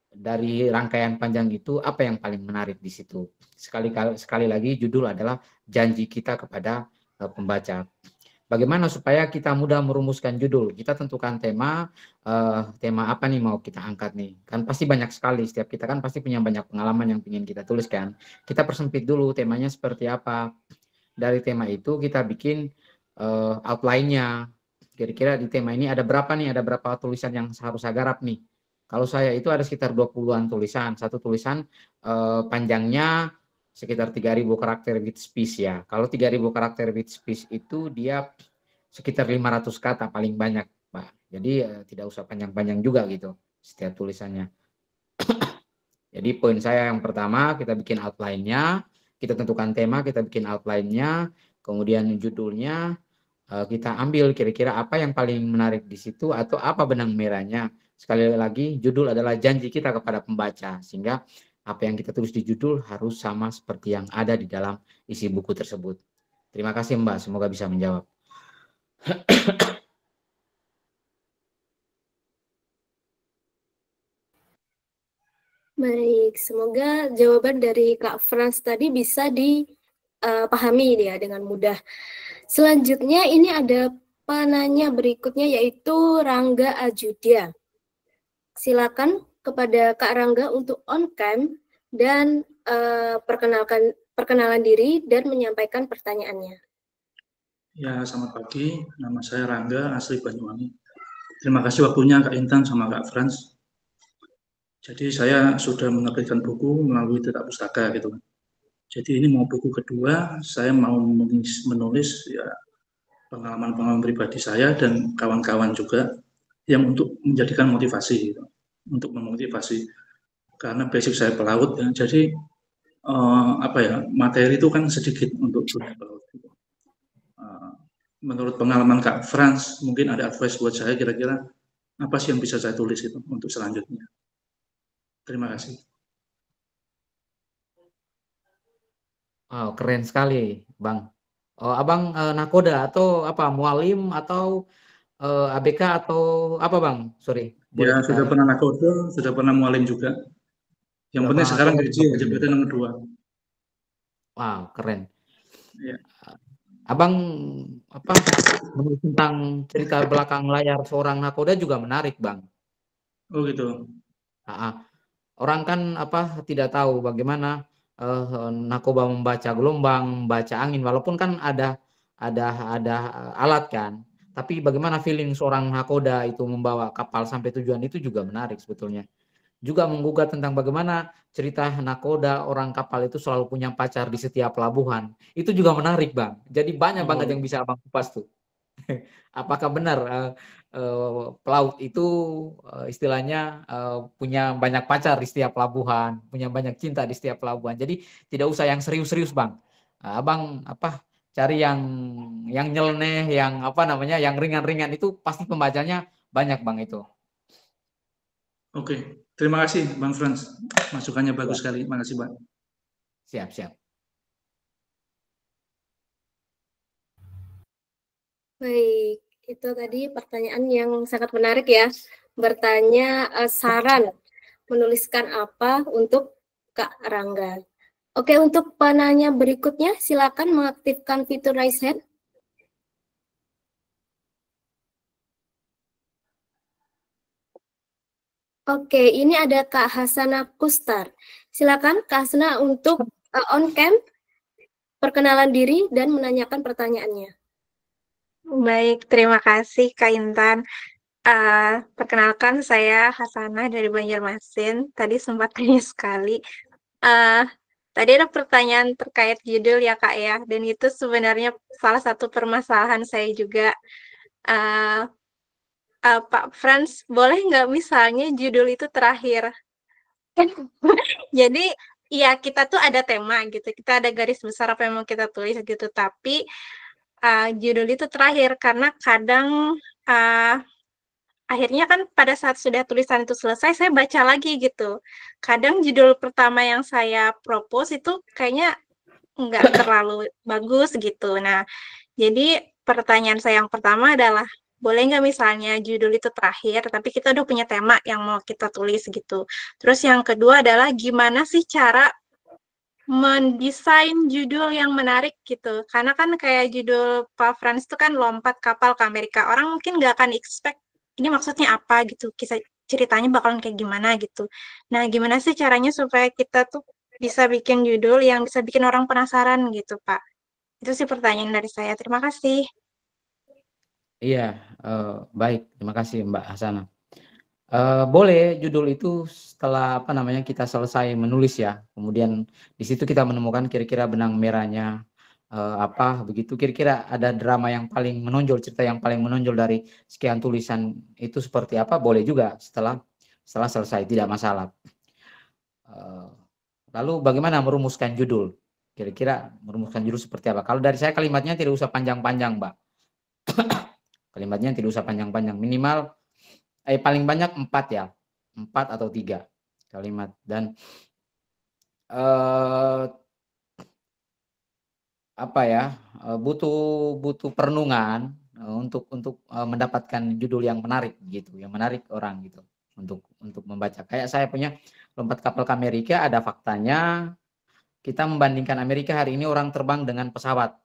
dari rangkaian panjang itu apa yang paling menarik di situ. Sekali lagi judul adalah janji kita kepada pembaca. Bagaimana supaya kita mudah merumuskan judul? Kita tentukan tema apa nih mau kita angkat nih. Kan pasti banyak sekali, setiap kita kan pasti punya banyak pengalaman yang ingin kita tuliskan. Kita persempit dulu temanya seperti apa. Dari tema itu kita bikin outline-nya. Kira-kira di tema ini ada berapa tulisan yang harus saya garap nih. Kalau saya itu ada sekitar 20-an tulisan. Satu tulisan panjangnya sekitar 3.000 karakter with space ya. Kalau 3.000 karakter with space itu dia sekitar 500 kata paling banyak, Pak. Jadi tidak usah panjang-panjang juga gitu setiap tulisannya. Jadi poin saya yang pertama, kita bikin outline-nya, kita tentukan tema, kita bikin outline-nya, kemudian judulnya, kita ambil kira-kira apa yang paling menarik di situ atau apa benang merahnya. Sekali lagi, judul adalah janji kita kepada pembaca, sehingga apa yang kita tulis di judul harus sama seperti yang ada di dalam isi buku tersebut. Terima kasih Mbak, semoga bisa menjawab. Baik, semoga jawaban dari Kak Frans tadi bisa dipahami ya dengan mudah. Selanjutnya ini ada penanya berikutnya yaitu Rangga Ajudia. Silakan kepada Kak Rangga untuk on cam dan perkenalan diri dan menyampaikan pertanyaannya. Ya, selamat pagi. Nama saya Rangga, asli Banyuwangi. Terima kasih waktunya Kak Intan sama Kak Frans. Jadi saya sudah menerbitkan buku melalui Tika Pustaka gitu. Jadi ini mau buku kedua, saya mau menulis ya pengalaman-pengalaman pribadi saya dan kawan-kawan juga yang untuk menjadikan motivasi gitu. Untuk memotivasi karena basic saya pelaut ya. Jadi materi itu kan sedikit untuk pelaut gitu. Menurut pengalaman Kak Frans, mungkin ada advice buat saya kira-kira apa sih yang bisa saya tulis itu untuk selanjutnya. Terima kasih. Oh, keren sekali, Bang. Oh, Abang nakoda atau apa? Mualim atau ABK atau apa, Bang? Sorry. Ya, sudah pernah nakoda, sudah pernah mualim juga. Yang penting sekarang gaji jabatan nomor 2. Wow, keren. Ya. Abang menulis tentang cerita belakang layar seorang nakoda juga menarik, Bang. Oh gitu. Orang kan tidak tahu bagaimana nakoba membaca gelombang, membaca angin, walaupun kan ada alat kan. Tapi bagaimana feeling seorang nakoda itu membawa kapal sampai tujuan itu juga menarik sebetulnya. Juga menggugah tentang bagaimana cerita nakoda orang kapal itu selalu punya pacar di setiap pelabuhan. Itu juga menarik, Bang. Jadi banyak banget yang bisa Abang kupas tuh. Apakah benar pelaut itu istilahnya punya banyak pacar di setiap pelabuhan, punya banyak cinta di setiap pelabuhan. Jadi tidak usah yang serius-serius, Bang. Abang cari yang nyeleneh, yang yang ringan-ringan, itu pasti pembacanya banyak, Bang, itu. Oke, terima kasih Bang Frans. Masukannya bagus sekali. Makasih, Bang. Siap. Baik, itu tadi pertanyaan yang sangat menarik ya. Bertanya saran menuliskan apa untuk Kak Rangga. Oke, untuk penanya berikutnya silakan mengaktifkan fitur raise hand. Oke, ini ada Kak Hasana Kustar. Silakan Kak Hasana untuk on cam, perkenalan diri dan menanyakan pertanyaannya. Baik, terima kasih Kak Intan. Perkenalkan, saya Hasanah dari Banjarmasin. Tadi sempat tanya sekali. Tadi ada pertanyaan terkait judul ya Kak ya, dan itu sebenarnya salah satu permasalahan saya juga. Pak Frans, boleh nggak misalnya judul itu terakhir? Jadi ya kita tuh ada tema gitu, kita ada garis besar apa yang mau kita tulis gitu, tapi judul itu terakhir karena kadang akhirnya kan pada saat sudah tulisan itu selesai saya baca lagi gitu. Kadang judul pertama yang saya propose itu kayaknya nggak terlalu bagus gitu. Nah, jadi pertanyaan saya yang pertama adalah boleh nggak misalnya judul itu terakhir, tapi kita udah punya tema yang mau kita tulis gitu. Terus yang kedua adalah gimana sih cara mendesain judul yang menarik gitu, karena kan kayak judul Pak Frans itu kan lompat kapal ke Amerika, orang mungkin nggak akan expect ini maksudnya apa gitu, kisah ceritanya bakalan kayak gimana gitu. Nah, gimana sih caranya supaya kita tuh bisa bikin judul yang bisa bikin orang penasaran gitu, Pak? Itu sih pertanyaan dari saya. Terima kasih. Iya, baik, terima kasih Mbak Hasanah. Boleh judul itu setelah kita selesai menulis ya, kemudian di situ kita menemukan kira-kira benang merahnya, apa begitu. Kira-kira ada drama yang paling menonjol, cerita yang paling menonjol dari sekian tulisan itu seperti apa? Boleh juga setelah selesai, tidak masalah. Lalu bagaimana merumuskan judul? Kira-kira merumuskan judul seperti apa? Kalau dari saya kalimatnya tidak usah panjang-panjang, Mbak. Kalimatnya tidak usah panjang-panjang. Minimal paling banyak 4 ya. 4 atau 3 kalimat. Dan apa ya? Butuh perenungan untuk mendapatkan judul yang menarik gitu, yang menarik orang gitu untuk membaca. Kayak saya punya Lompat Kapal ke Amerika, ada faktanya. Kita membandingkan Amerika hari ini orang terbang dengan pesawat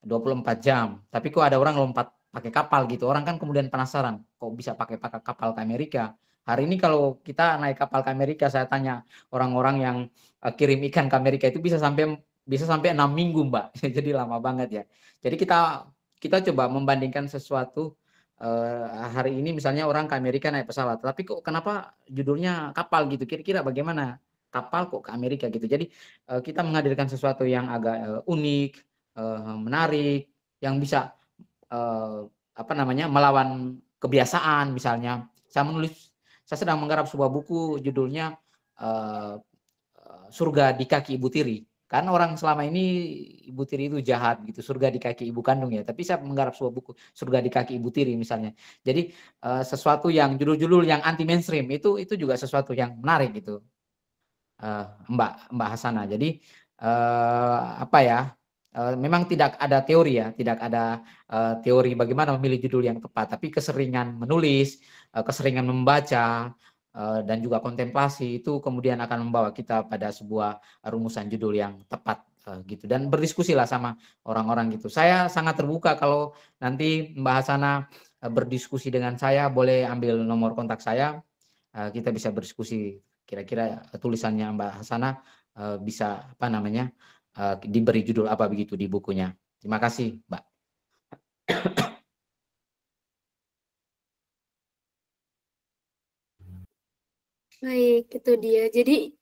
24 jam. Tapi kok ada orang lompat pakai kapal gitu. Orang kan kemudian penasaran, kok bisa pakai kapal ke Amerika. Hari ini kalau kita naik kapal ke Amerika, saya tanya orang-orang yang kirim ikan ke Amerika itu bisa sampai 6 minggu, Mbak. Jadi lama banget ya. Jadi kita coba membandingkan sesuatu. Hari ini misalnya orang ke Amerika naik pesawat, tapi kok kenapa judulnya kapal gitu? Kira-kira bagaimana? Kapal kok ke Amerika gitu. Jadi kita menghadirkan sesuatu yang agak unik, menarik, yang bisa melawan kebiasaan. Misalnya saya sedang menggarap sebuah buku judulnya Surga di Kaki Ibu Tiri. Karena orang selama ini Ibu Tiri itu jahat gitu, surga di kaki ibu kandung ya. Tapi saya menggarap sebuah buku Surga di Kaki Ibu Tiri misalnya. Jadi sesuatu yang judul-judul yang anti mainstream itu juga sesuatu yang menarik gitu. Mbak Hasana. Jadi memang tidak ada teori ya, tidak ada teori bagaimana memilih judul yang tepat, tapi keseringan menulis, keseringan membaca, dan juga kontemplasi itu kemudian akan membawa kita pada sebuah rumusan judul yang tepat gitu. Dan berdiskusilah sama orang-orang gitu. Saya sangat terbuka kalau nanti Mbak Hasana berdiskusi dengan saya, boleh ambil nomor kontak saya, kita bisa berdiskusi. Kira-kira tulisannya Mbak Hasana bisa diberi judul apa begitu di bukunya. Terima kasih, Mbak. Baik, itu dia. Jadi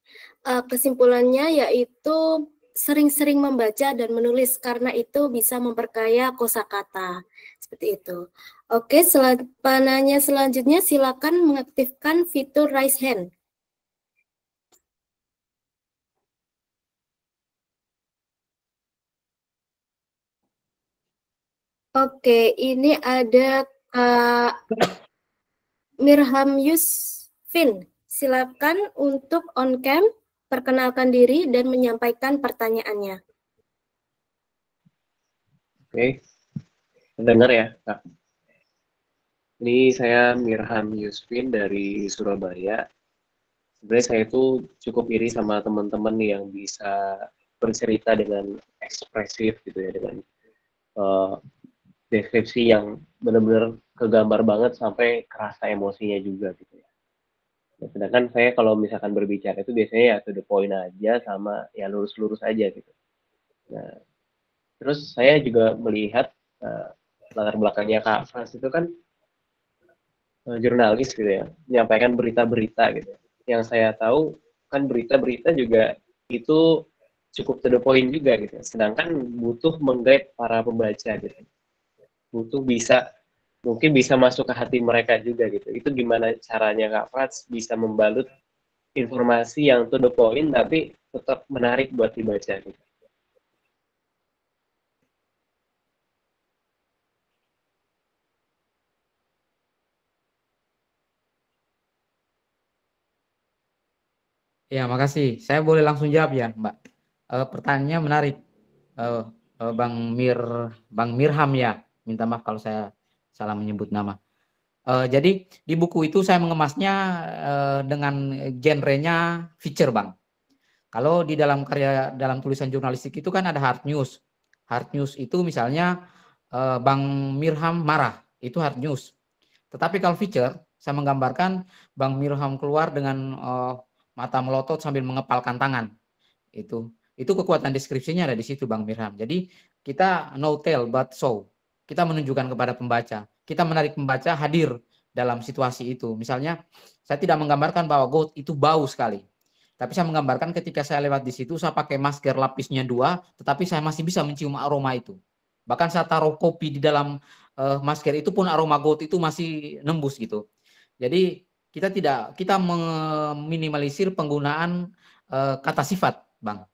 kesimpulannya yaitu sering-sering membaca dan menulis karena itu bisa memperkaya kosakata. Seperti itu. Oke, penanya selanjutnya silakan mengaktifkan fitur raise hand. Oke, ini ada Kak Mirham Yusfin. Silakan untuk on cam, perkenalkan diri dan menyampaikan pertanyaannya. Oke, dengar ya, Kak. Ini saya Mirham Yusfin dari Surabaya. Sebenarnya saya itu cukup iri sama teman-teman yang bisa bercerita dengan ekspresif gitu ya, dengan deskripsi yang benar-benar kegambar banget sampai kerasa emosinya juga gitu ya. Nah, sedangkan saya kalau misalkan berbicara itu biasanya ya to the point aja sama ya lurus-lurus aja gitu. Nah, terus saya juga melihat latar belakangnya Kak Frans itu kan jurnalis gitu ya, menyampaikan berita-berita gitu. Yang saya tahu kan berita-berita juga itu cukup to the point juga gitu. Sedangkan butuh mengguide para pembaca gitu. Butuh mungkin bisa masuk ke hati mereka juga gitu. Itu gimana caranya Kak Frans bisa membalut informasi yang to the point tapi tetap menarik buat dibaca gitu. Ya, makasih. Saya boleh langsung jawab ya, Mbak. Pertanyaannya menarik. Bang Mirham ya. Minta maaf kalau saya salah menyebut nama. Jadi di buku itu saya mengemasnya dengan genrenya feature, Bang. Kalau di dalam tulisan jurnalistik itu kan ada hard news. Hard news itu misalnya Bang Mirham marah, itu hard news. Tetapi kalau feature, saya menggambarkan Bang Mirham keluar dengan mata melotot sambil mengepalkan tangan. Itu kekuatan deskripsinya ada di situ, Bang Mirham. Jadi kita no tell but show. Kita menunjukkan kepada pembaca. Kita menarik pembaca hadir dalam situasi itu. Misalnya, saya tidak menggambarkan bahwa goat itu bau sekali. Tapi saya menggambarkan ketika saya lewat di situ, saya pakai masker lapisnya 2, tetapi saya masih bisa mencium aroma itu. Bahkan saya taruh kopi di dalam masker itu pun aroma gold itu masih nembus gitu. Jadi kita meminimalisir penggunaan kata sifat, Bang.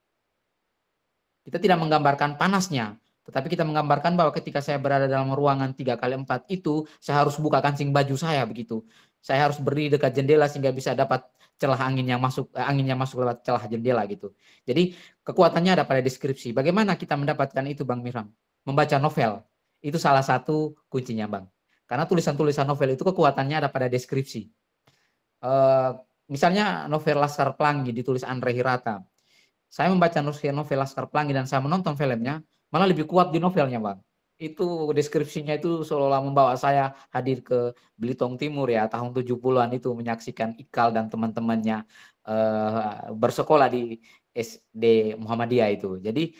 Kita tidak menggambarkan panasnya, tetapi kita menggambarkan bahwa ketika saya berada dalam ruangan 3x4 itu, saya harus buka kancing baju saya begitu. Saya harus berdiri dekat jendela sehingga bisa dapat celah angin yang masuk lewat celah jendela gitu. Jadi kekuatannya ada pada deskripsi. Bagaimana kita mendapatkan itu, Bang Miram? Membaca novel. Itu salah satu kuncinya, Bang. Karena tulisan-tulisan novel itu kekuatannya ada pada deskripsi. Misalnya novel Laskar Pelangi ditulis Andre Hirata. Saya membaca novel Laskar Pelangi dan saya menonton filmnya, malah lebih kuat di novelnya, Bang. Itu deskripsinya itu seolah-olah membawa saya hadir ke Belitung Timur ya, tahun 70-an itu menyaksikan Ikal dan teman-temannya bersekolah di SD Muhammadiyah itu. Jadi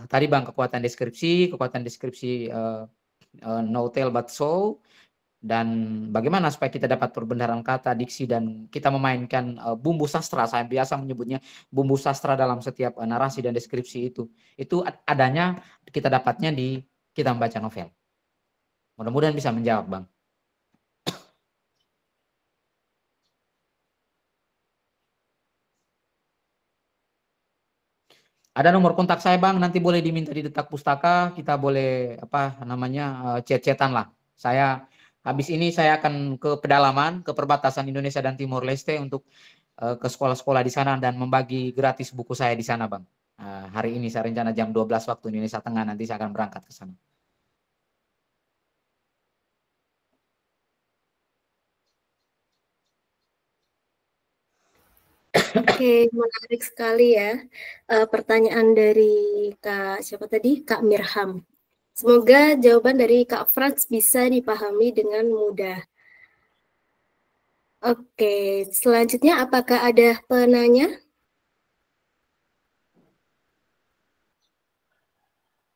tadi Bang, kekuatan deskripsi no tell but show, dan bagaimana supaya kita dapat perbendaharaan kata, diksi, dan kita memainkan bumbu sastra. Saya biasa menyebutnya bumbu sastra dalam setiap narasi dan deskripsi itu adanya, kita dapatnya di kita membaca novel. Mudah-mudahan bisa menjawab, Bang. Ada nomor kontak saya, Bang, nanti boleh diminta di Detak Pustaka, kita boleh chat-chatan lah. Saya habis ini saya akan ke pedalaman, ke perbatasan Indonesia dan Timor Leste untuk ke sekolah-sekolah di sana dan membagi gratis buku saya di sana, Bang. Hari ini saya rencana jam 12 waktu Indonesia Tengah, nanti saya akan berangkat ke sana. Oke, menarik sekali ya. Pertanyaan dari siapa tadi? Kak Mirham. Semoga jawaban dari Kak Frans bisa dipahami dengan mudah. Oke, selanjutnya apakah ada penanya?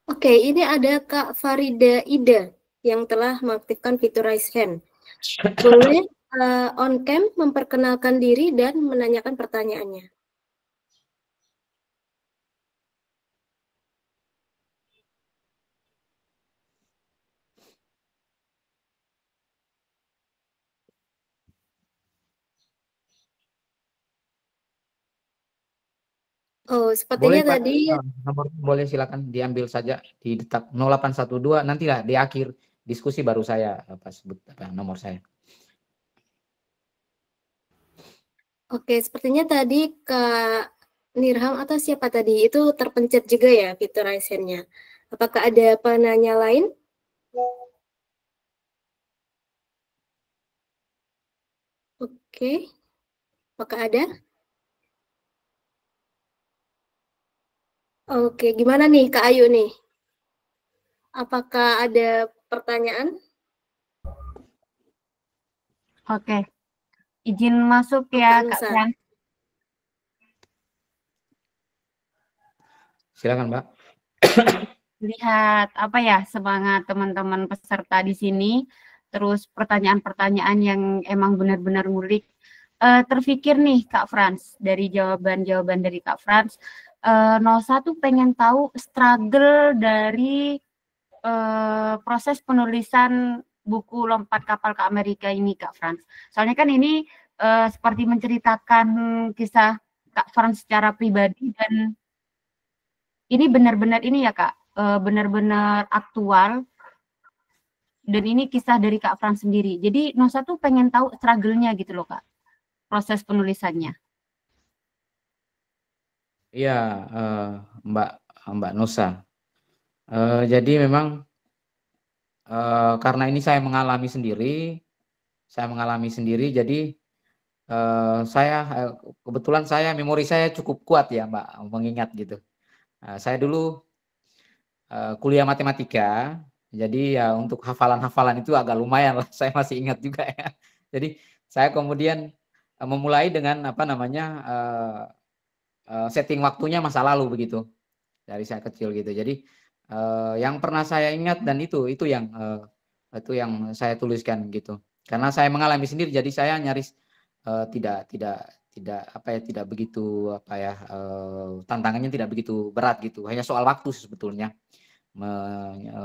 Oke, ini ada Kak Farida Ida yang telah mengaktifkan fitur raise hand. Boleh on cam memperkenalkan diri dan menanyakan pertanyaannya. Oh, sepertinya Boleh, Pak, tadi nomor boleh silakan diambil saja di Detak 0812, nantilah di akhir diskusi baru saya sebut nomor saya. Oke, sepertinya tadi Kak Nirham atau siapa tadi itu terpencet juga ya fitur raise hand-nya. Apakah ada penanya lain? Oke, apakah ada? Oke, gimana nih Kak Ayu nih? Apakah ada pertanyaan? Oke, izin masuk ya Kak Frans. Silakan, Mbak. Lihat semangat teman-teman peserta di sini, terus pertanyaan-pertanyaan yang emang benar-benar ngulik. Terfikir nih Kak Frans, dari jawaban-jawaban dari Kak Frans, 01 pengen tahu struggle dari proses penulisan buku Lompat Kapal ke Amerika ini, Kak Frans. Soalnya kan ini seperti menceritakan kisah Kak Frans secara pribadi, dan ini benar-benar ini ya Kak, benar-benar aktual, dan ini kisah dari Kak Frans sendiri. Jadi 01 pengen tahu struggle-nya gitu loh Kak, proses penulisannya. Iya, Mbak Nusa. Jadi memang karena ini saya mengalami sendiri, jadi kebetulan memori saya cukup kuat ya Mbak, mengingat gitu. Saya dulu kuliah matematika, jadi ya untuk hafalan-hafalan itu agak lumayan lah, saya masih ingat juga ya. Jadi saya kemudian memulai dengan setting waktunya masa lalu begitu, dari saya kecil gitu. Jadi yang pernah saya ingat dan itu yang saya tuliskan gitu. Karena saya mengalami sendiri, jadi saya nyaris tidak tidak begitu tantangannya tidak begitu berat gitu. Hanya soal waktu sebetulnya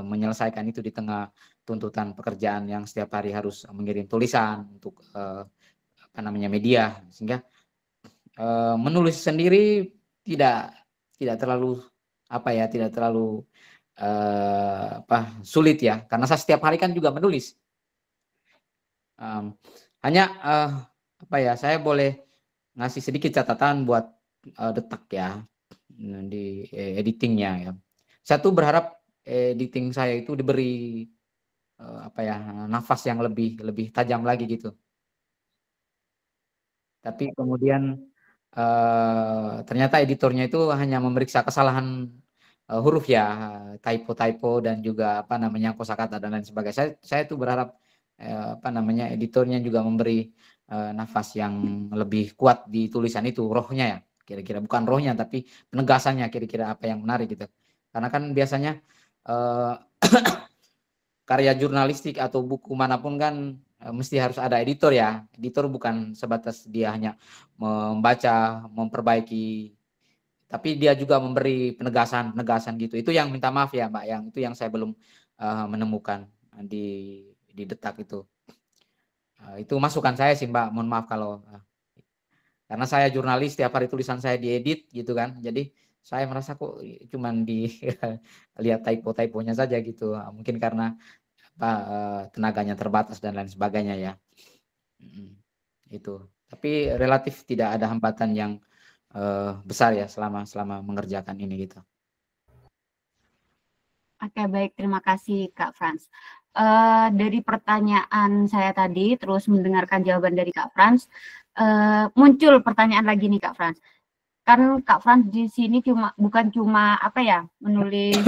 menyelesaikan itu di tengah tuntutan pekerjaan yang setiap hari harus mengirim tulisan untuk media, sehingga menulis sendiri tidak terlalu sulit ya, karena saya setiap hari kan juga menulis. Hanya saya boleh ngasih sedikit catatan buat Detak ya di editingnya ya. Saya tuh berharap editing saya itu diberi nafas yang lebih tajam lagi gitu. Tapi kemudian ternyata editornya itu hanya memeriksa kesalahan huruf ya, typo dan juga kosakata dan lain sebagainya. Saya tuh berharap editornya juga memberi nafas yang lebih kuat di tulisan itu, rohnya ya, kira-kira bukan rohnya tapi penegasannya, kira-kira apa yang menarik gitu. Karena kan biasanya karya jurnalistik atau buku manapun kan mesti harus ada editor ya. Editor bukan sebatas dia hanya membaca, memperbaiki, tapi dia juga memberi penegasan gitu. Itu yang minta maaf ya Mbak, yang itu yang saya belum menemukan di Detak itu. Itu masukan saya sih Mbak, mohon maaf kalau karena saya jurnalis, tiap hari tulisan saya diedit gitu kan, jadi saya merasa kok cuman lihat typo-typonya saja gitu, mungkin karena tenaganya terbatas dan lain sebagainya ya. Itu, tapi relatif tidak ada hambatan yang besar ya selama mengerjakan ini gitu. Oke, baik, terima kasih Kak Frans. Dari pertanyaan saya tadi, terus mendengarkan jawaban dari Kak Frans, muncul pertanyaan lagi nih Kak Frans. Kan Kak Frans di sini bukan cuma menulis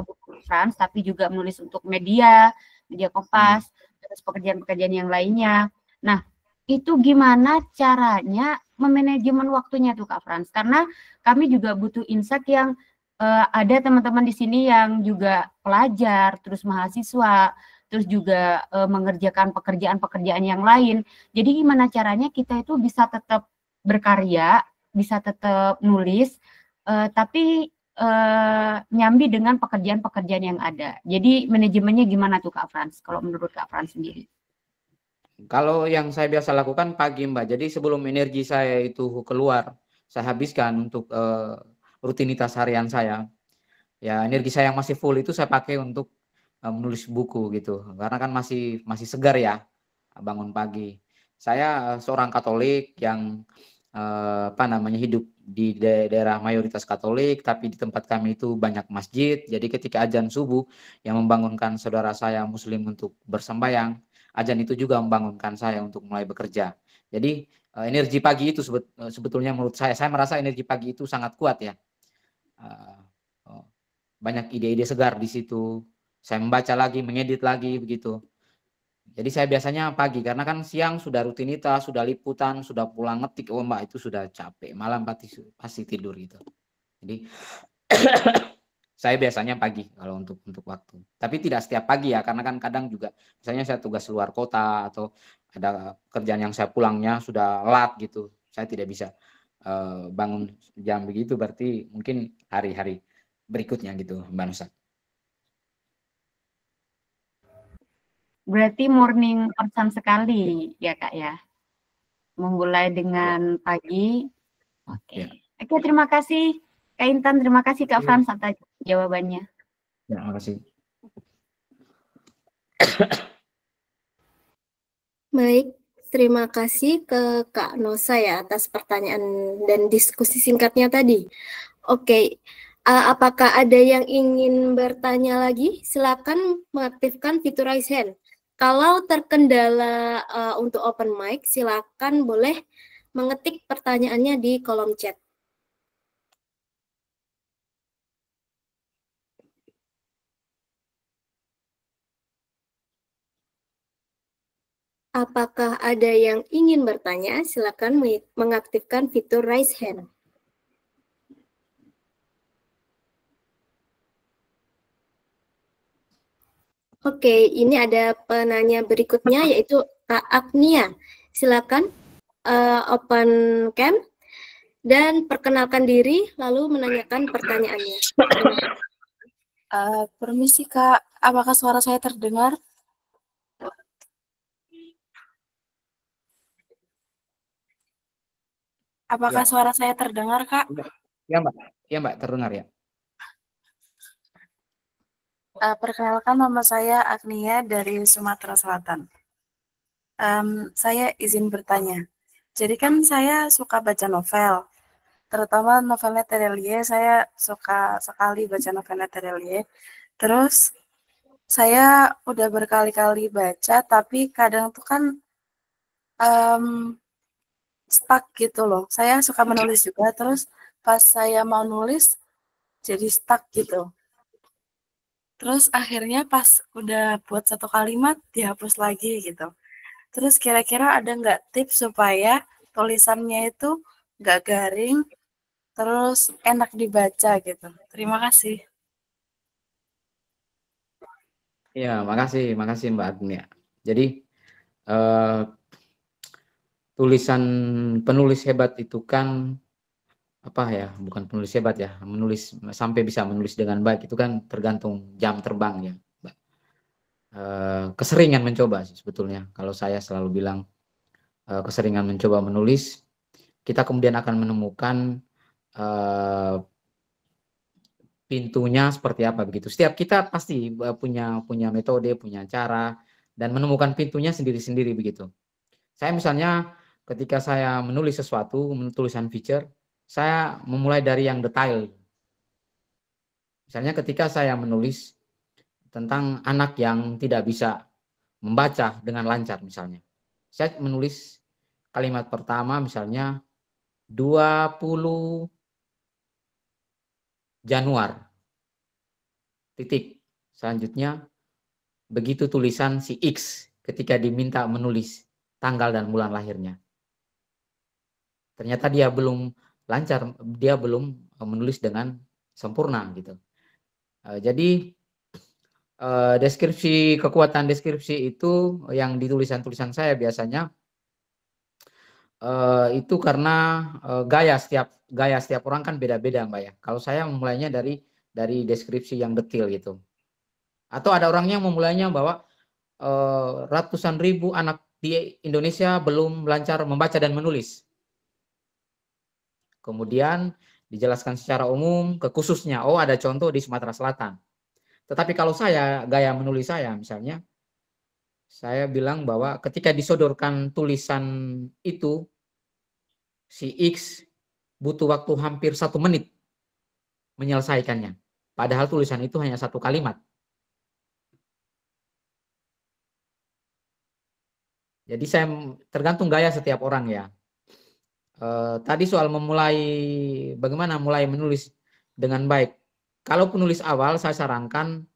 buku Frans, tapi juga menulis untuk media Kompas, terus pekerjaan-pekerjaan yang lainnya. Nah, itu gimana caranya memanajemen waktunya tuh Kak Frans? Karena kami juga butuh insight yang ada teman-teman di sini yang juga pelajar, terus mahasiswa, terus juga mengerjakan pekerjaan-pekerjaan yang lain. Jadi gimana caranya kita itu bisa tetap berkarya, bisa tetap nulis, tapi nyambi dengan pekerjaan-pekerjaan yang ada. Jadi manajemennya gimana tuh Kak Frans, kalau menurut Kak Frans sendiri? Kalau yang saya biasa lakukan pagi Mbak, jadi sebelum energi saya itu keluar, saya habiskan untuk rutinitas harian saya. Ya, energi saya yang masih full itu saya pakai untuk menulis buku gitu. Karena kan masih segar ya bangun pagi. Saya seorang Katolik yang hidup di daerah mayoritas Katolik, tapi di tempat kami itu banyak masjid. Jadi ketika azan subuh yang membangunkan saudara saya Muslim untuk bersembahyang, azan itu juga membangunkan saya untuk mulai bekerja. Jadi energi pagi itu sebetulnya menurut saya merasa energi pagi itu sangat kuat ya. Banyak ide-ide segar di situ. Saya membaca lagi, mengedit lagi begitu. Jadi saya biasanya pagi, karena kan siang sudah rutinitas, sudah liputan, sudah pulang ngetik, Mbak itu sudah capek, malam pasti tidur gitu. Jadi saya biasanya pagi kalau untuk waktu. Tapi tidak setiap pagi ya, karena kan kadang juga misalnya saya tugas luar kota atau ada kerjaan yang saya pulangnya sudah lat gitu. Saya tidak bisa bangun jam begitu, berarti mungkin hari-hari berikutnya gitu Mbak Nusa. Berarti morning person sekali ya Kak ya, memulai dengan pagi. Oke. Oke, terima kasih Kak Intan, terima kasih Kak Frans atas jawabannya. Ya, terima kasih. Baik, terima kasih ke Kak Nosa ya atas pertanyaan dan diskusi singkatnya tadi. Oke, apakah ada yang ingin bertanya lagi? Silakan mengaktifkan fitur raise hand. Kalau terkendala untuk open mic, silakan boleh mengetik pertanyaannya di kolom chat. Apakah ada yang ingin bertanya? Silakan mengaktifkan fitur raise hand. Oke, ini ada penanya berikutnya yaitu Kak Agnia. Silakan. open cam dan perkenalkan diri lalu menanyakan pertanyaannya. Permisi Kak, apakah suara saya terdengar? Apakah Ya. suara saya terdengar Kak? Ya Mbak, ya Mbak, terdengar ya. Perkenalkan, nama saya Agnia dari Sumatera Selatan. Saya izin bertanya. Jadi kan saya suka baca novel, terutama novelnya Terelie. Saya suka sekali baca novelnya Terelie. Terus saya udah berkali-kali baca, tapi kadang tuh kan stuck gitu loh. Saya suka menulis juga, terus pas saya mau nulis jadi stuck gitu. Terus akhirnya pas udah buat satu kalimat dihapus lagi gitu. Terus kira-kira ada nggak tips supaya tulisannya itu nggak garing, terus enak dibaca gitu. Terima kasih. Ya, makasih Mbak Agnia. Jadi tulisan penulis hebat itu kan apa ya? Bukan penulis hebat ya, menulis sampai bisa menulis dengan baik itu kan tergantung jam terbang ya, Mbak. Keseringan mencoba sih sebetulnya. Kalau saya selalu bilang keseringan mencoba menulis, kita kemudian akan menemukan pintunya seperti apa begitu. Setiap kita pasti punya metode, punya cara, dan menemukan pintunya sendiri-sendiri begitu. Saya misalnya ketika saya menulis sesuatu, tulisan feature, saya memulai dari yang detail. Misalnya ketika saya menulis tentang anak yang tidak bisa membaca dengan lancar misalnya. Saya menulis kalimat pertama misalnya 20 Januari. Titik. Selanjutnya begitu tulisan si X ketika diminta menulis tanggal dan bulan lahirnya. Ternyata dia belum lancar, dia belum menulis dengan sempurna gitu. Jadi kekuatan deskripsi itu yang di tulisan-tulisan saya biasanya itu karena gaya setiap orang kan beda-beda Mbak ya. Kalau saya memulainya dari deskripsi yang detail gitu. Atau ada orang yang memulainya bahwa ratusan ribu anak di Indonesia belum lancar membaca dan menulis. Kemudian dijelaskan secara umum ke khususnya, oh ada contoh di Sumatera Selatan. Tetapi kalau saya, gaya menulis saya misalnya, saya bilang bahwa ketika disodorkan tulisan itu, si X butuh waktu hampir 1 menit menyelesaikannya. Padahal tulisan itu hanya 1 kalimat. Jadi saya tergantung gaya setiap orang ya. Tadi soal bagaimana mulai menulis dengan baik. Kalau penulis awal saya sarankan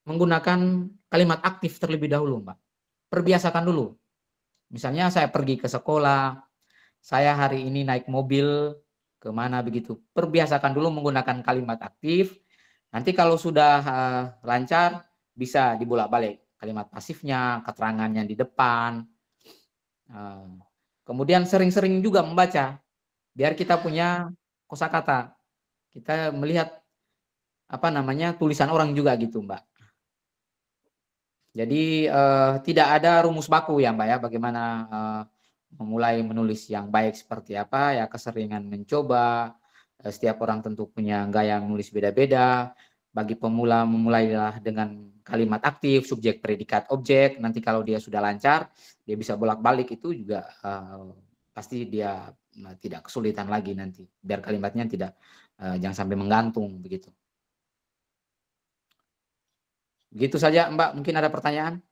menggunakan kalimat aktif terlebih dahulu, Mbak. Perbiasakan dulu. Misalnya saya pergi ke sekolah, saya hari ini naik mobil kemana begitu. Perbiasakan dulu menggunakan kalimat aktif. Nanti kalau sudah lancar bisa dibolak-balik kalimat pasifnya, keterangannya di depan. Kemudian sering-sering juga membaca, biar kita punya kosakata. Kita melihat tulisan orang juga gitu, Mbak. Jadi tidak ada rumus baku ya, Mbak ya, bagaimana memulai menulis yang baik seperti apa ya, keseringan mencoba. Setiap orang tentu punya gaya menulis beda-beda. Bagi pemula memulailah dengan kalimat aktif, subjek, predikat, objek. Nanti kalau dia sudah lancar, dia bisa bolak-balik itu juga pasti dia tidak kesulitan lagi nanti. Biar kalimatnya jangan sampai menggantung begitu. Begitu saja Mbak, mungkin ada pertanyaan?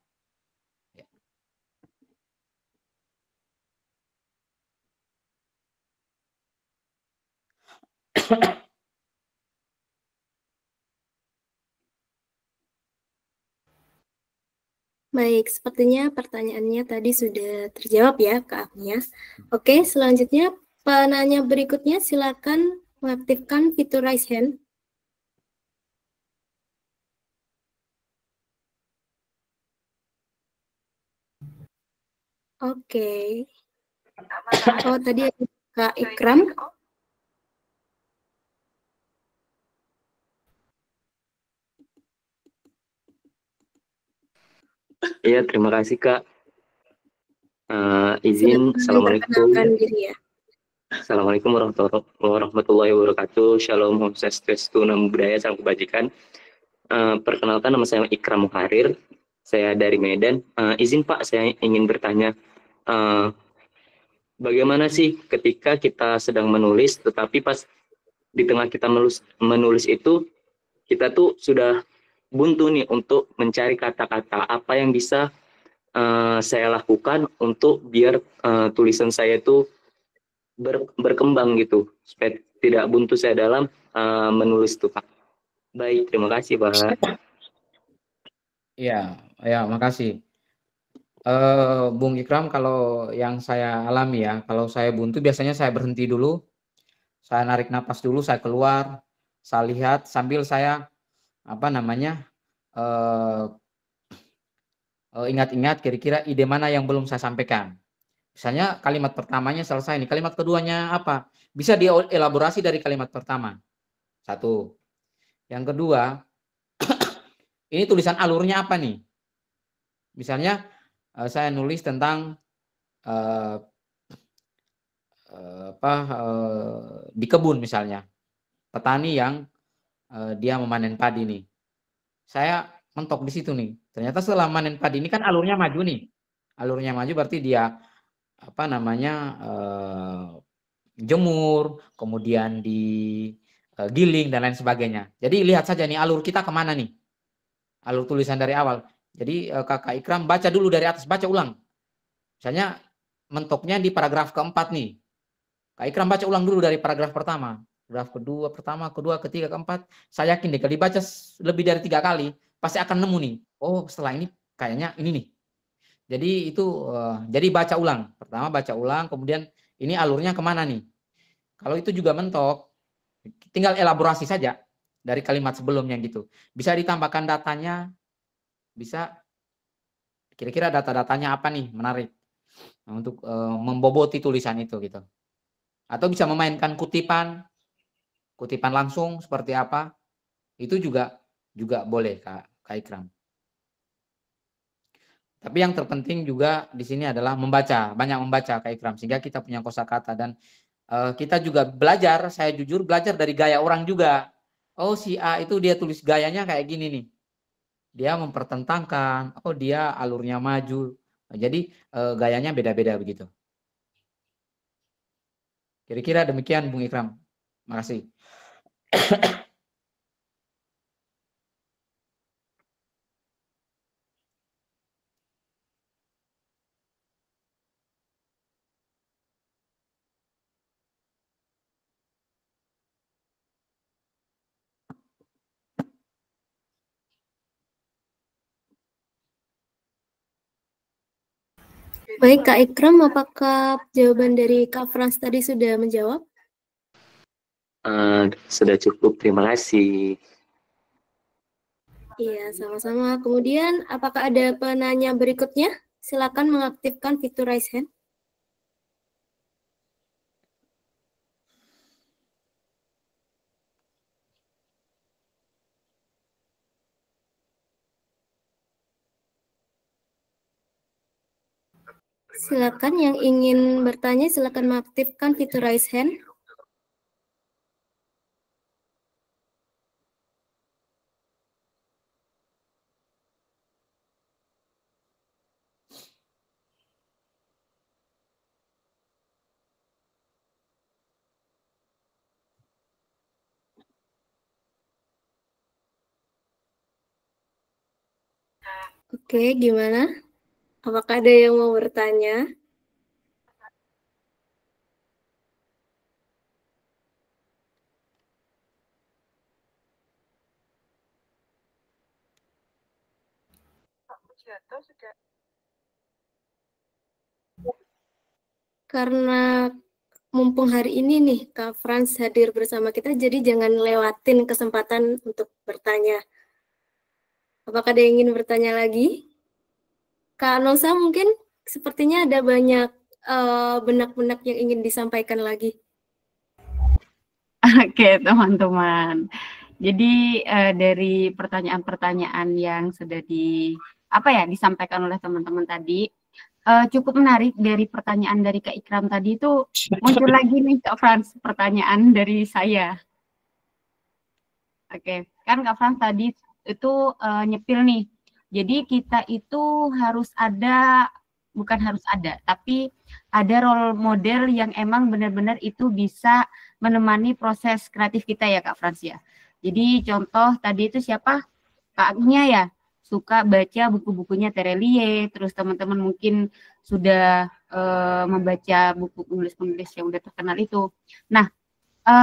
Baik, sepertinya pertanyaannya tadi sudah terjawab ya, Kak Agnia. Oke, selanjutnya penanya berikutnya silakan mengaktifkan fitur raise hand. Oke. Oh, tadi ada Kak Ikram. Iya, terima kasih Kak. Izin, Assalamualaikum. Diri ya. Assalamualaikum warahmatullahi wabarakatuh. Shalom, Om Swastiastu, Namo Buddhaya, Salam Kebajikan. Perkenalkan, nama saya Ikram Muharir. Saya dari Medan. Izin Pak, saya ingin bertanya, bagaimana sih ketika kita sedang menulis, tetapi pas di tengah kita menulis itu, kita tuh sudah buntu nih untuk mencari kata-kata apa yang bisa saya lakukan untuk biar tulisan saya itu berkembang gitu, supaya tidak buntu saya dalam menulis tuh Pak. Baik, terima kasih Pak. Iya, ya, makasih. Bung Ikram, kalau yang saya alami ya, kalau saya buntu biasanya saya berhenti dulu, saya narik napas dulu, saya keluar, saya lihat sambil saya ingat-ingat kira-kira ide mana yang belum saya sampaikan. Misalnya kalimat pertamanya selesai nih, kalimat keduanya apa? Bisa dielaborasi dari kalimat pertama. Satu. Yang kedua, ini tulisan alurnya apa nih? Misalnya saya nulis tentang di kebun misalnya, petani yang dia memanen padi nih. Saya mentok di situ nih. Ternyata setelah manen padi ini kan alurnya maju nih. Alurnya maju berarti dia jemur, kemudian digiling dan lain sebagainya. Jadi lihat saja nih alur kita kemana nih. Alur tulisan dari awal. Jadi Kakak Ikram baca dulu dari atas, baca ulang. Misalnya mentoknya di paragraf keempat nih. Kak Ikram baca ulang dulu dari paragraf pertama. Paragraf kedua, pertama, kedua, ketiga, keempat. Saya yakin deh kalau dibaca lebih dari 3 kali, pasti akan nemu nih. Oh setelah ini kayaknya ini nih. Jadi itu, jadi baca ulang. Pertama baca ulang, kemudian ini alurnya kemana nih. Kalau itu juga mentok, tinggal elaborasi saja dari kalimat sebelumnya gitu. Bisa ditambahkan datanya, bisa kira-kira data-datanya apa nih menarik untuk memboboti tulisan itu gitu. Atau bisa memainkan kutipan langsung seperti apa, itu juga boleh Kak Ikram. Tapi yang terpenting juga di sini adalah membaca, banyak membaca Kak Ikram, sehingga kita punya kosakata dan kita juga belajar, saya jujur belajar dari gaya orang juga. Oh si A itu dia tulis gayanya kayak gini nih. Dia mempertentangkan, oh dia alurnya maju. Jadi gayanya beda-beda begitu. Kira-kira demikian Bung Ikram. Makasih. Baik Kak Ikram, apakah jawaban dari Kak Frans tadi sudah menjawab? Sudah cukup, terima kasih. Iya, sama-sama. Kemudian, apakah ada penanya berikutnya? Silakan mengaktifkan fitur raise hand. Silakan yang ingin bertanya, silakan mengaktifkan fitur raise hand. Oke, gimana? Apakah ada yang mau bertanya? Karena mumpung hari ini nih Kak Frans hadir bersama kita, jadi jangan lewatin kesempatan untuk bertanya. Apakah ada yang ingin bertanya lagi? Kak Nosa mungkin sepertinya ada banyak benak-benak yang ingin disampaikan lagi. Oke, teman-teman. Jadi dari pertanyaan-pertanyaan yang sudah disampaikan oleh teman-teman tadi, cukup menarik. Dari pertanyaan dari Kak Ikram tadi itu muncul lagi nih Kak Frans pertanyaan dari saya. Oke, kan Kak Frans tadi itu nyepil nih. Jadi kita itu tapi ada role model yang emang benar-benar itu bisa menemani proses kreatif kita ya Kak Frans ya. Jadi contoh tadi itu siapa? Kak Agnia ya, suka baca buku-bukunya Terelie, terus teman-teman mungkin sudah membaca buku penulis-penulis yang udah terkenal itu. Nah,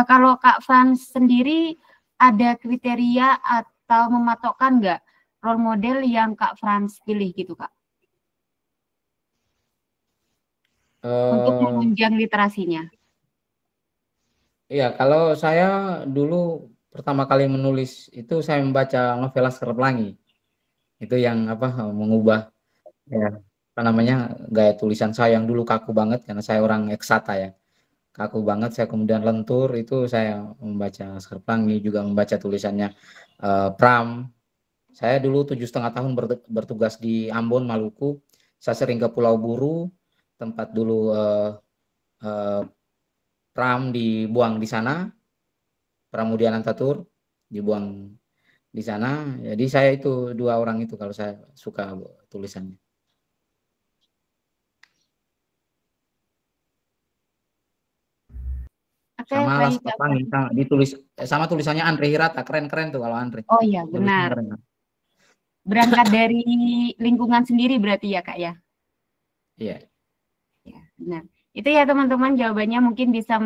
kalau Kak Frans sendiri ada kriteria atau mematokkan nggak role model yang Kak Frans pilih gitu Kak? Untuk menunjang literasinya. Iya, kalau saya dulu pertama kali menulis itu saya membaca novel Laskar Pelangi. Itu yang mengubah gaya tulisan saya yang dulu kaku banget karena saya orang eksata ya. Kaku banget, saya kemudian lentur, itu saya membaca Laskar Pelangi, juga membaca tulisannya Pram. Saya dulu 7,5 tahun bertugas di Ambon, Maluku. Saya sering ke Pulau Buru, tempat dulu Pram dibuang di sana, Pramudian Antatur dibuang di sana. Jadi saya itu dua orang itu kalau saya suka tulisannya. Sama Laskar Pelangi, sama tulisannya Andre Hirata, keren-keren tuh kalau Andre. Oh iya, benar. Berangkat dari lingkungan sendiri berarti ya Kak ya? Iya. Ya, benar. Itu ya teman-teman, jawabannya mungkin bisa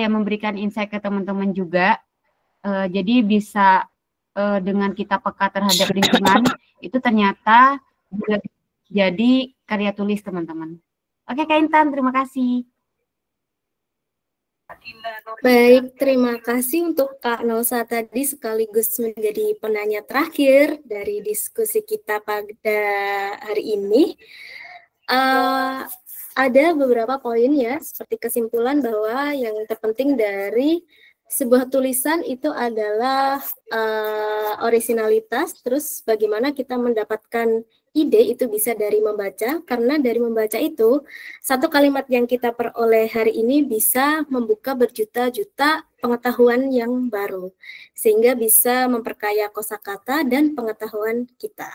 memberikan insight ke teman-teman juga. Jadi bisa dengan kita peka terhadap lingkungan, itu ternyata juga jadi karya tulis teman-teman. Oke Kak Intan, terima kasih. Baik, terima kasih untuk Kak Nosa tadi sekaligus menjadi penanya terakhir dari diskusi kita pada hari ini. Ada beberapa poin ya, seperti kesimpulan bahwa yang terpenting dari sebuah tulisan itu adalah orisinalitas, terus bagaimana kita mendapatkan ide itu bisa dari membaca, karena dari membaca itu satu kalimat yang kita peroleh hari ini bisa membuka berjuta-juta pengetahuan yang baru, sehingga bisa memperkaya kosakata dan pengetahuan kita.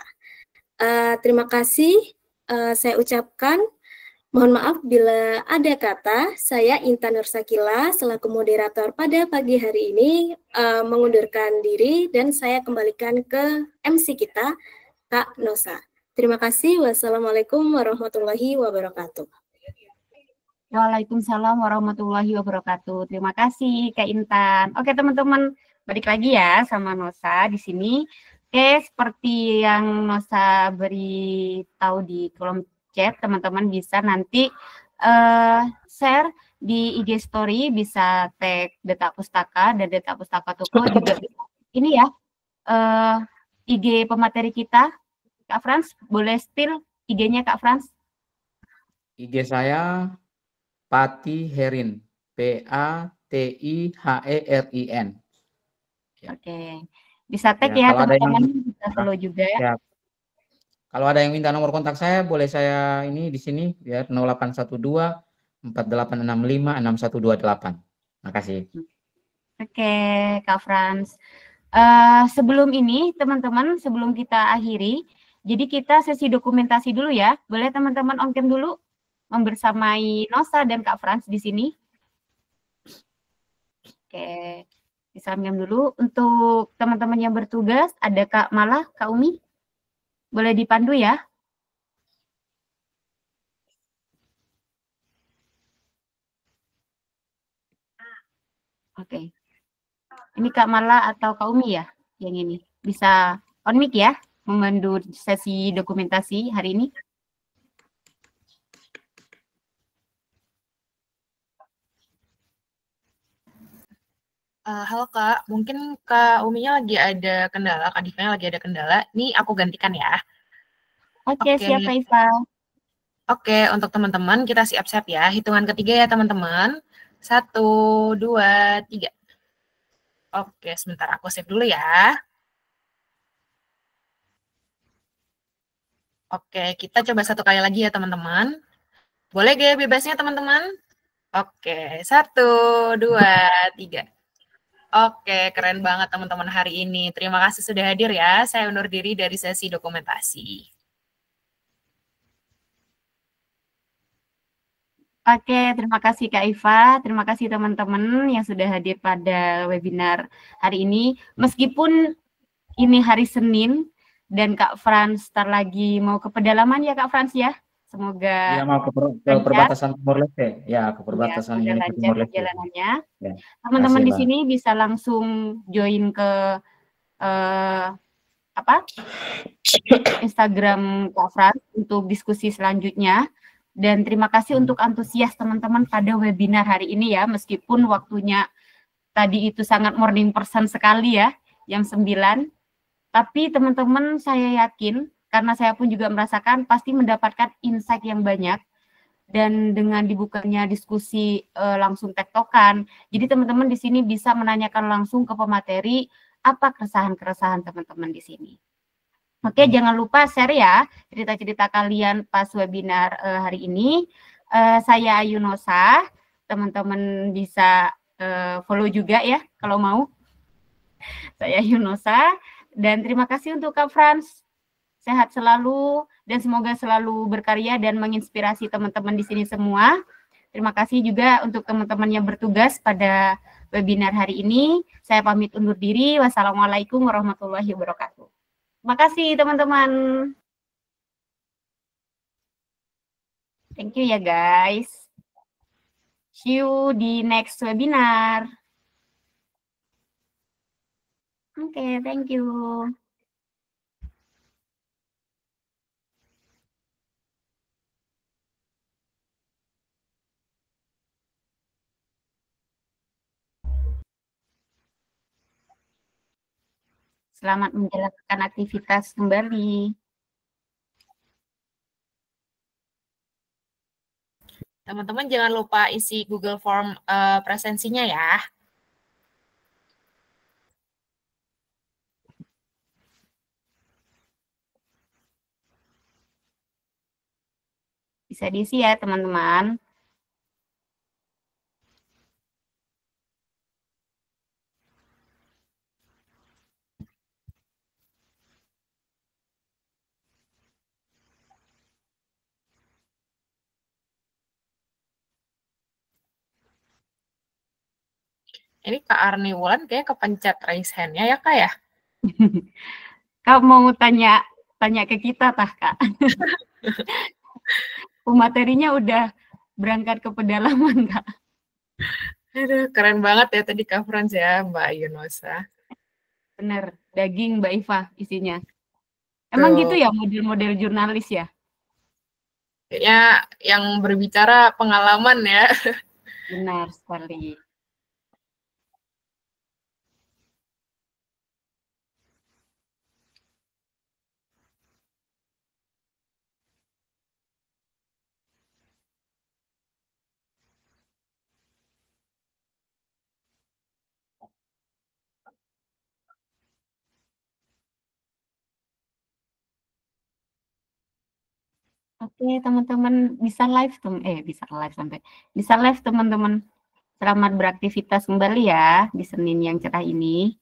Terima kasih saya ucapkan. Mohon maaf bila ada kata, saya Intan Nursakila selaku moderator pada pagi hari ini mengundurkan diri dan saya kembalikan ke MC kita, Kak Nosa. Terima kasih. Wassalamualaikum warahmatullahi wabarakatuh. Waalaikumsalam warahmatullahi wabarakatuh. Terima kasih Kak Intan. Oke teman-teman, balik lagi ya sama Nosa di sini. Oke, seperti yang Nosa beritahu di kolom chat, teman-teman bisa nanti share di IG story, bisa tag Deta Pustaka dan Deta Pustaka Toko juga bisa. Ini ya IG pemateri kita. Kak Frans, boleh still IG-nya Kak Frans? IG saya Pati Herin, PATIHERIN. Ya. Oke, bisa tag ya teman-teman, bisa follow juga. Ya. Kalau ada yang minta nomor kontak saya, boleh saya ini di sini ya 0812 4865 6128. Makasih. Oke, Kak Frans. Sebelum ini teman-teman, sebelum kita akhiri, jadi kita sesi dokumentasi dulu ya. Boleh teman-teman on cam dulu membersamai Nosa dan Kak Frans di sini. Oke, bisa on cam dulu. Untuk teman-teman yang bertugas, ada Kak Mala, Kak Umi. Boleh dipandu ya. Oke. Ini Kak Mala atau Kak Umi ya yang ini. Bisa on mic ya, memandu sesi dokumentasi hari ini. Halo Kak, mungkin Kak Uminya lagi ada kendala, Kak Divanya lagi ada kendala. Ini aku gantikan ya. Oke, siap Kak Iva. Oke, untuk teman-teman kita siap-siap ya. Hitungan ketiga ya teman-teman. 1, 2, 3. Oke, sebentar aku save dulu ya. Oke, kita coba satu kali lagi ya teman-teman. Boleh gak bebasnya teman-teman? Oke, 1, 2, 3. Oke, keren banget teman-teman hari ini. Terima kasih sudah hadir ya. Saya undur diri dari sesi dokumentasi. Oke, terima kasih Kak Iva, terima kasih teman-teman yang sudah hadir pada webinar hari ini. Meskipun ini hari Senin dan Kak Frans ntar lagi mau ke pedalaman ya Kak Frans ya. Semoga ya mau ke perbatasan Timur Leste, ya ke perbatasan ya, ini Timor Leste. perjalanannya. Ya, Teman-teman di Bang. sini bisa langsung join ke Instagram Kak Frans untuk diskusi selanjutnya. Dan terima kasih untuk antusias teman-teman pada webinar hari ini ya, meskipun waktunya tadi itu sangat morning person sekali ya, jam 9. Tapi teman-teman saya yakin, karena saya pun juga merasakan pasti mendapatkan insight yang banyak. Dan dengan dibukanya diskusi langsung tektokan, jadi teman-teman di sini bisa menanyakan langsung ke pemateri apa keresahan-keresahan teman-teman di sini. Oke, jangan lupa share ya cerita-cerita kalian pas webinar hari ini. Saya Ayunosa, teman-teman bisa follow juga ya kalau mau. Saya Ayunosa, dan terima kasih untuk Kak Frans. Sehat selalu dan semoga selalu berkarya dan menginspirasi teman-teman di sini semua. Terima kasih juga untuk teman-teman yang bertugas pada webinar hari ini. Saya pamit undur diri. Wassalamualaikum warahmatullahi wabarakatuh. Terima kasih teman-teman. Thank you ya guys. See you di next webinar. Oke, thank you. Selamat menjalankan aktivitas kembali. Teman-teman jangan lupa isi Google Form presensinya ya. Bisa diisi ya teman-teman. Ini Kak Arni Wulan kayak kepencet raise hand-nya ya Kak ya? Kak mau tanya ke kita tah Kak? Pematerinya udah berangkat ke pedalaman Kak. Aduh, keren banget ya tadi Kak Frans ya, Mbak Yunosa. Bener, daging Mbak Iva isinya. Emang gitu ya model-model jurnalis ya? Kayaknya yang berbicara pengalaman ya. Benar sekali. Oke, teman-teman bisa live bisa live teman-teman. Selamat beraktivitas kembali ya di Senin yang cerah ini.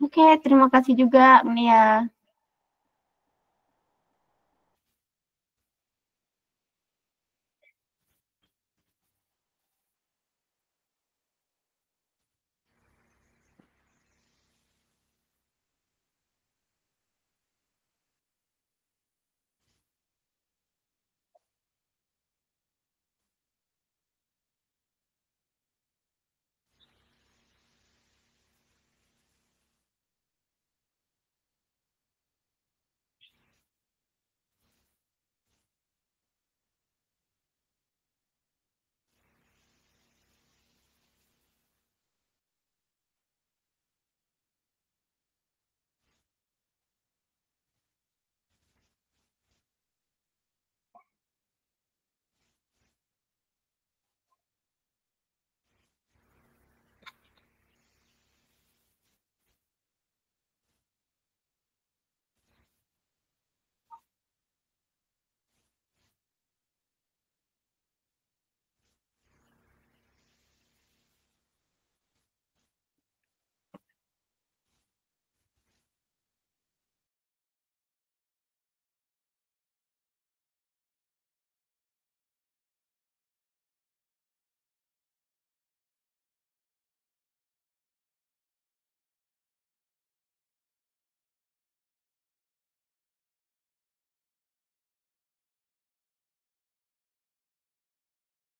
Oke, terima kasih juga Nia.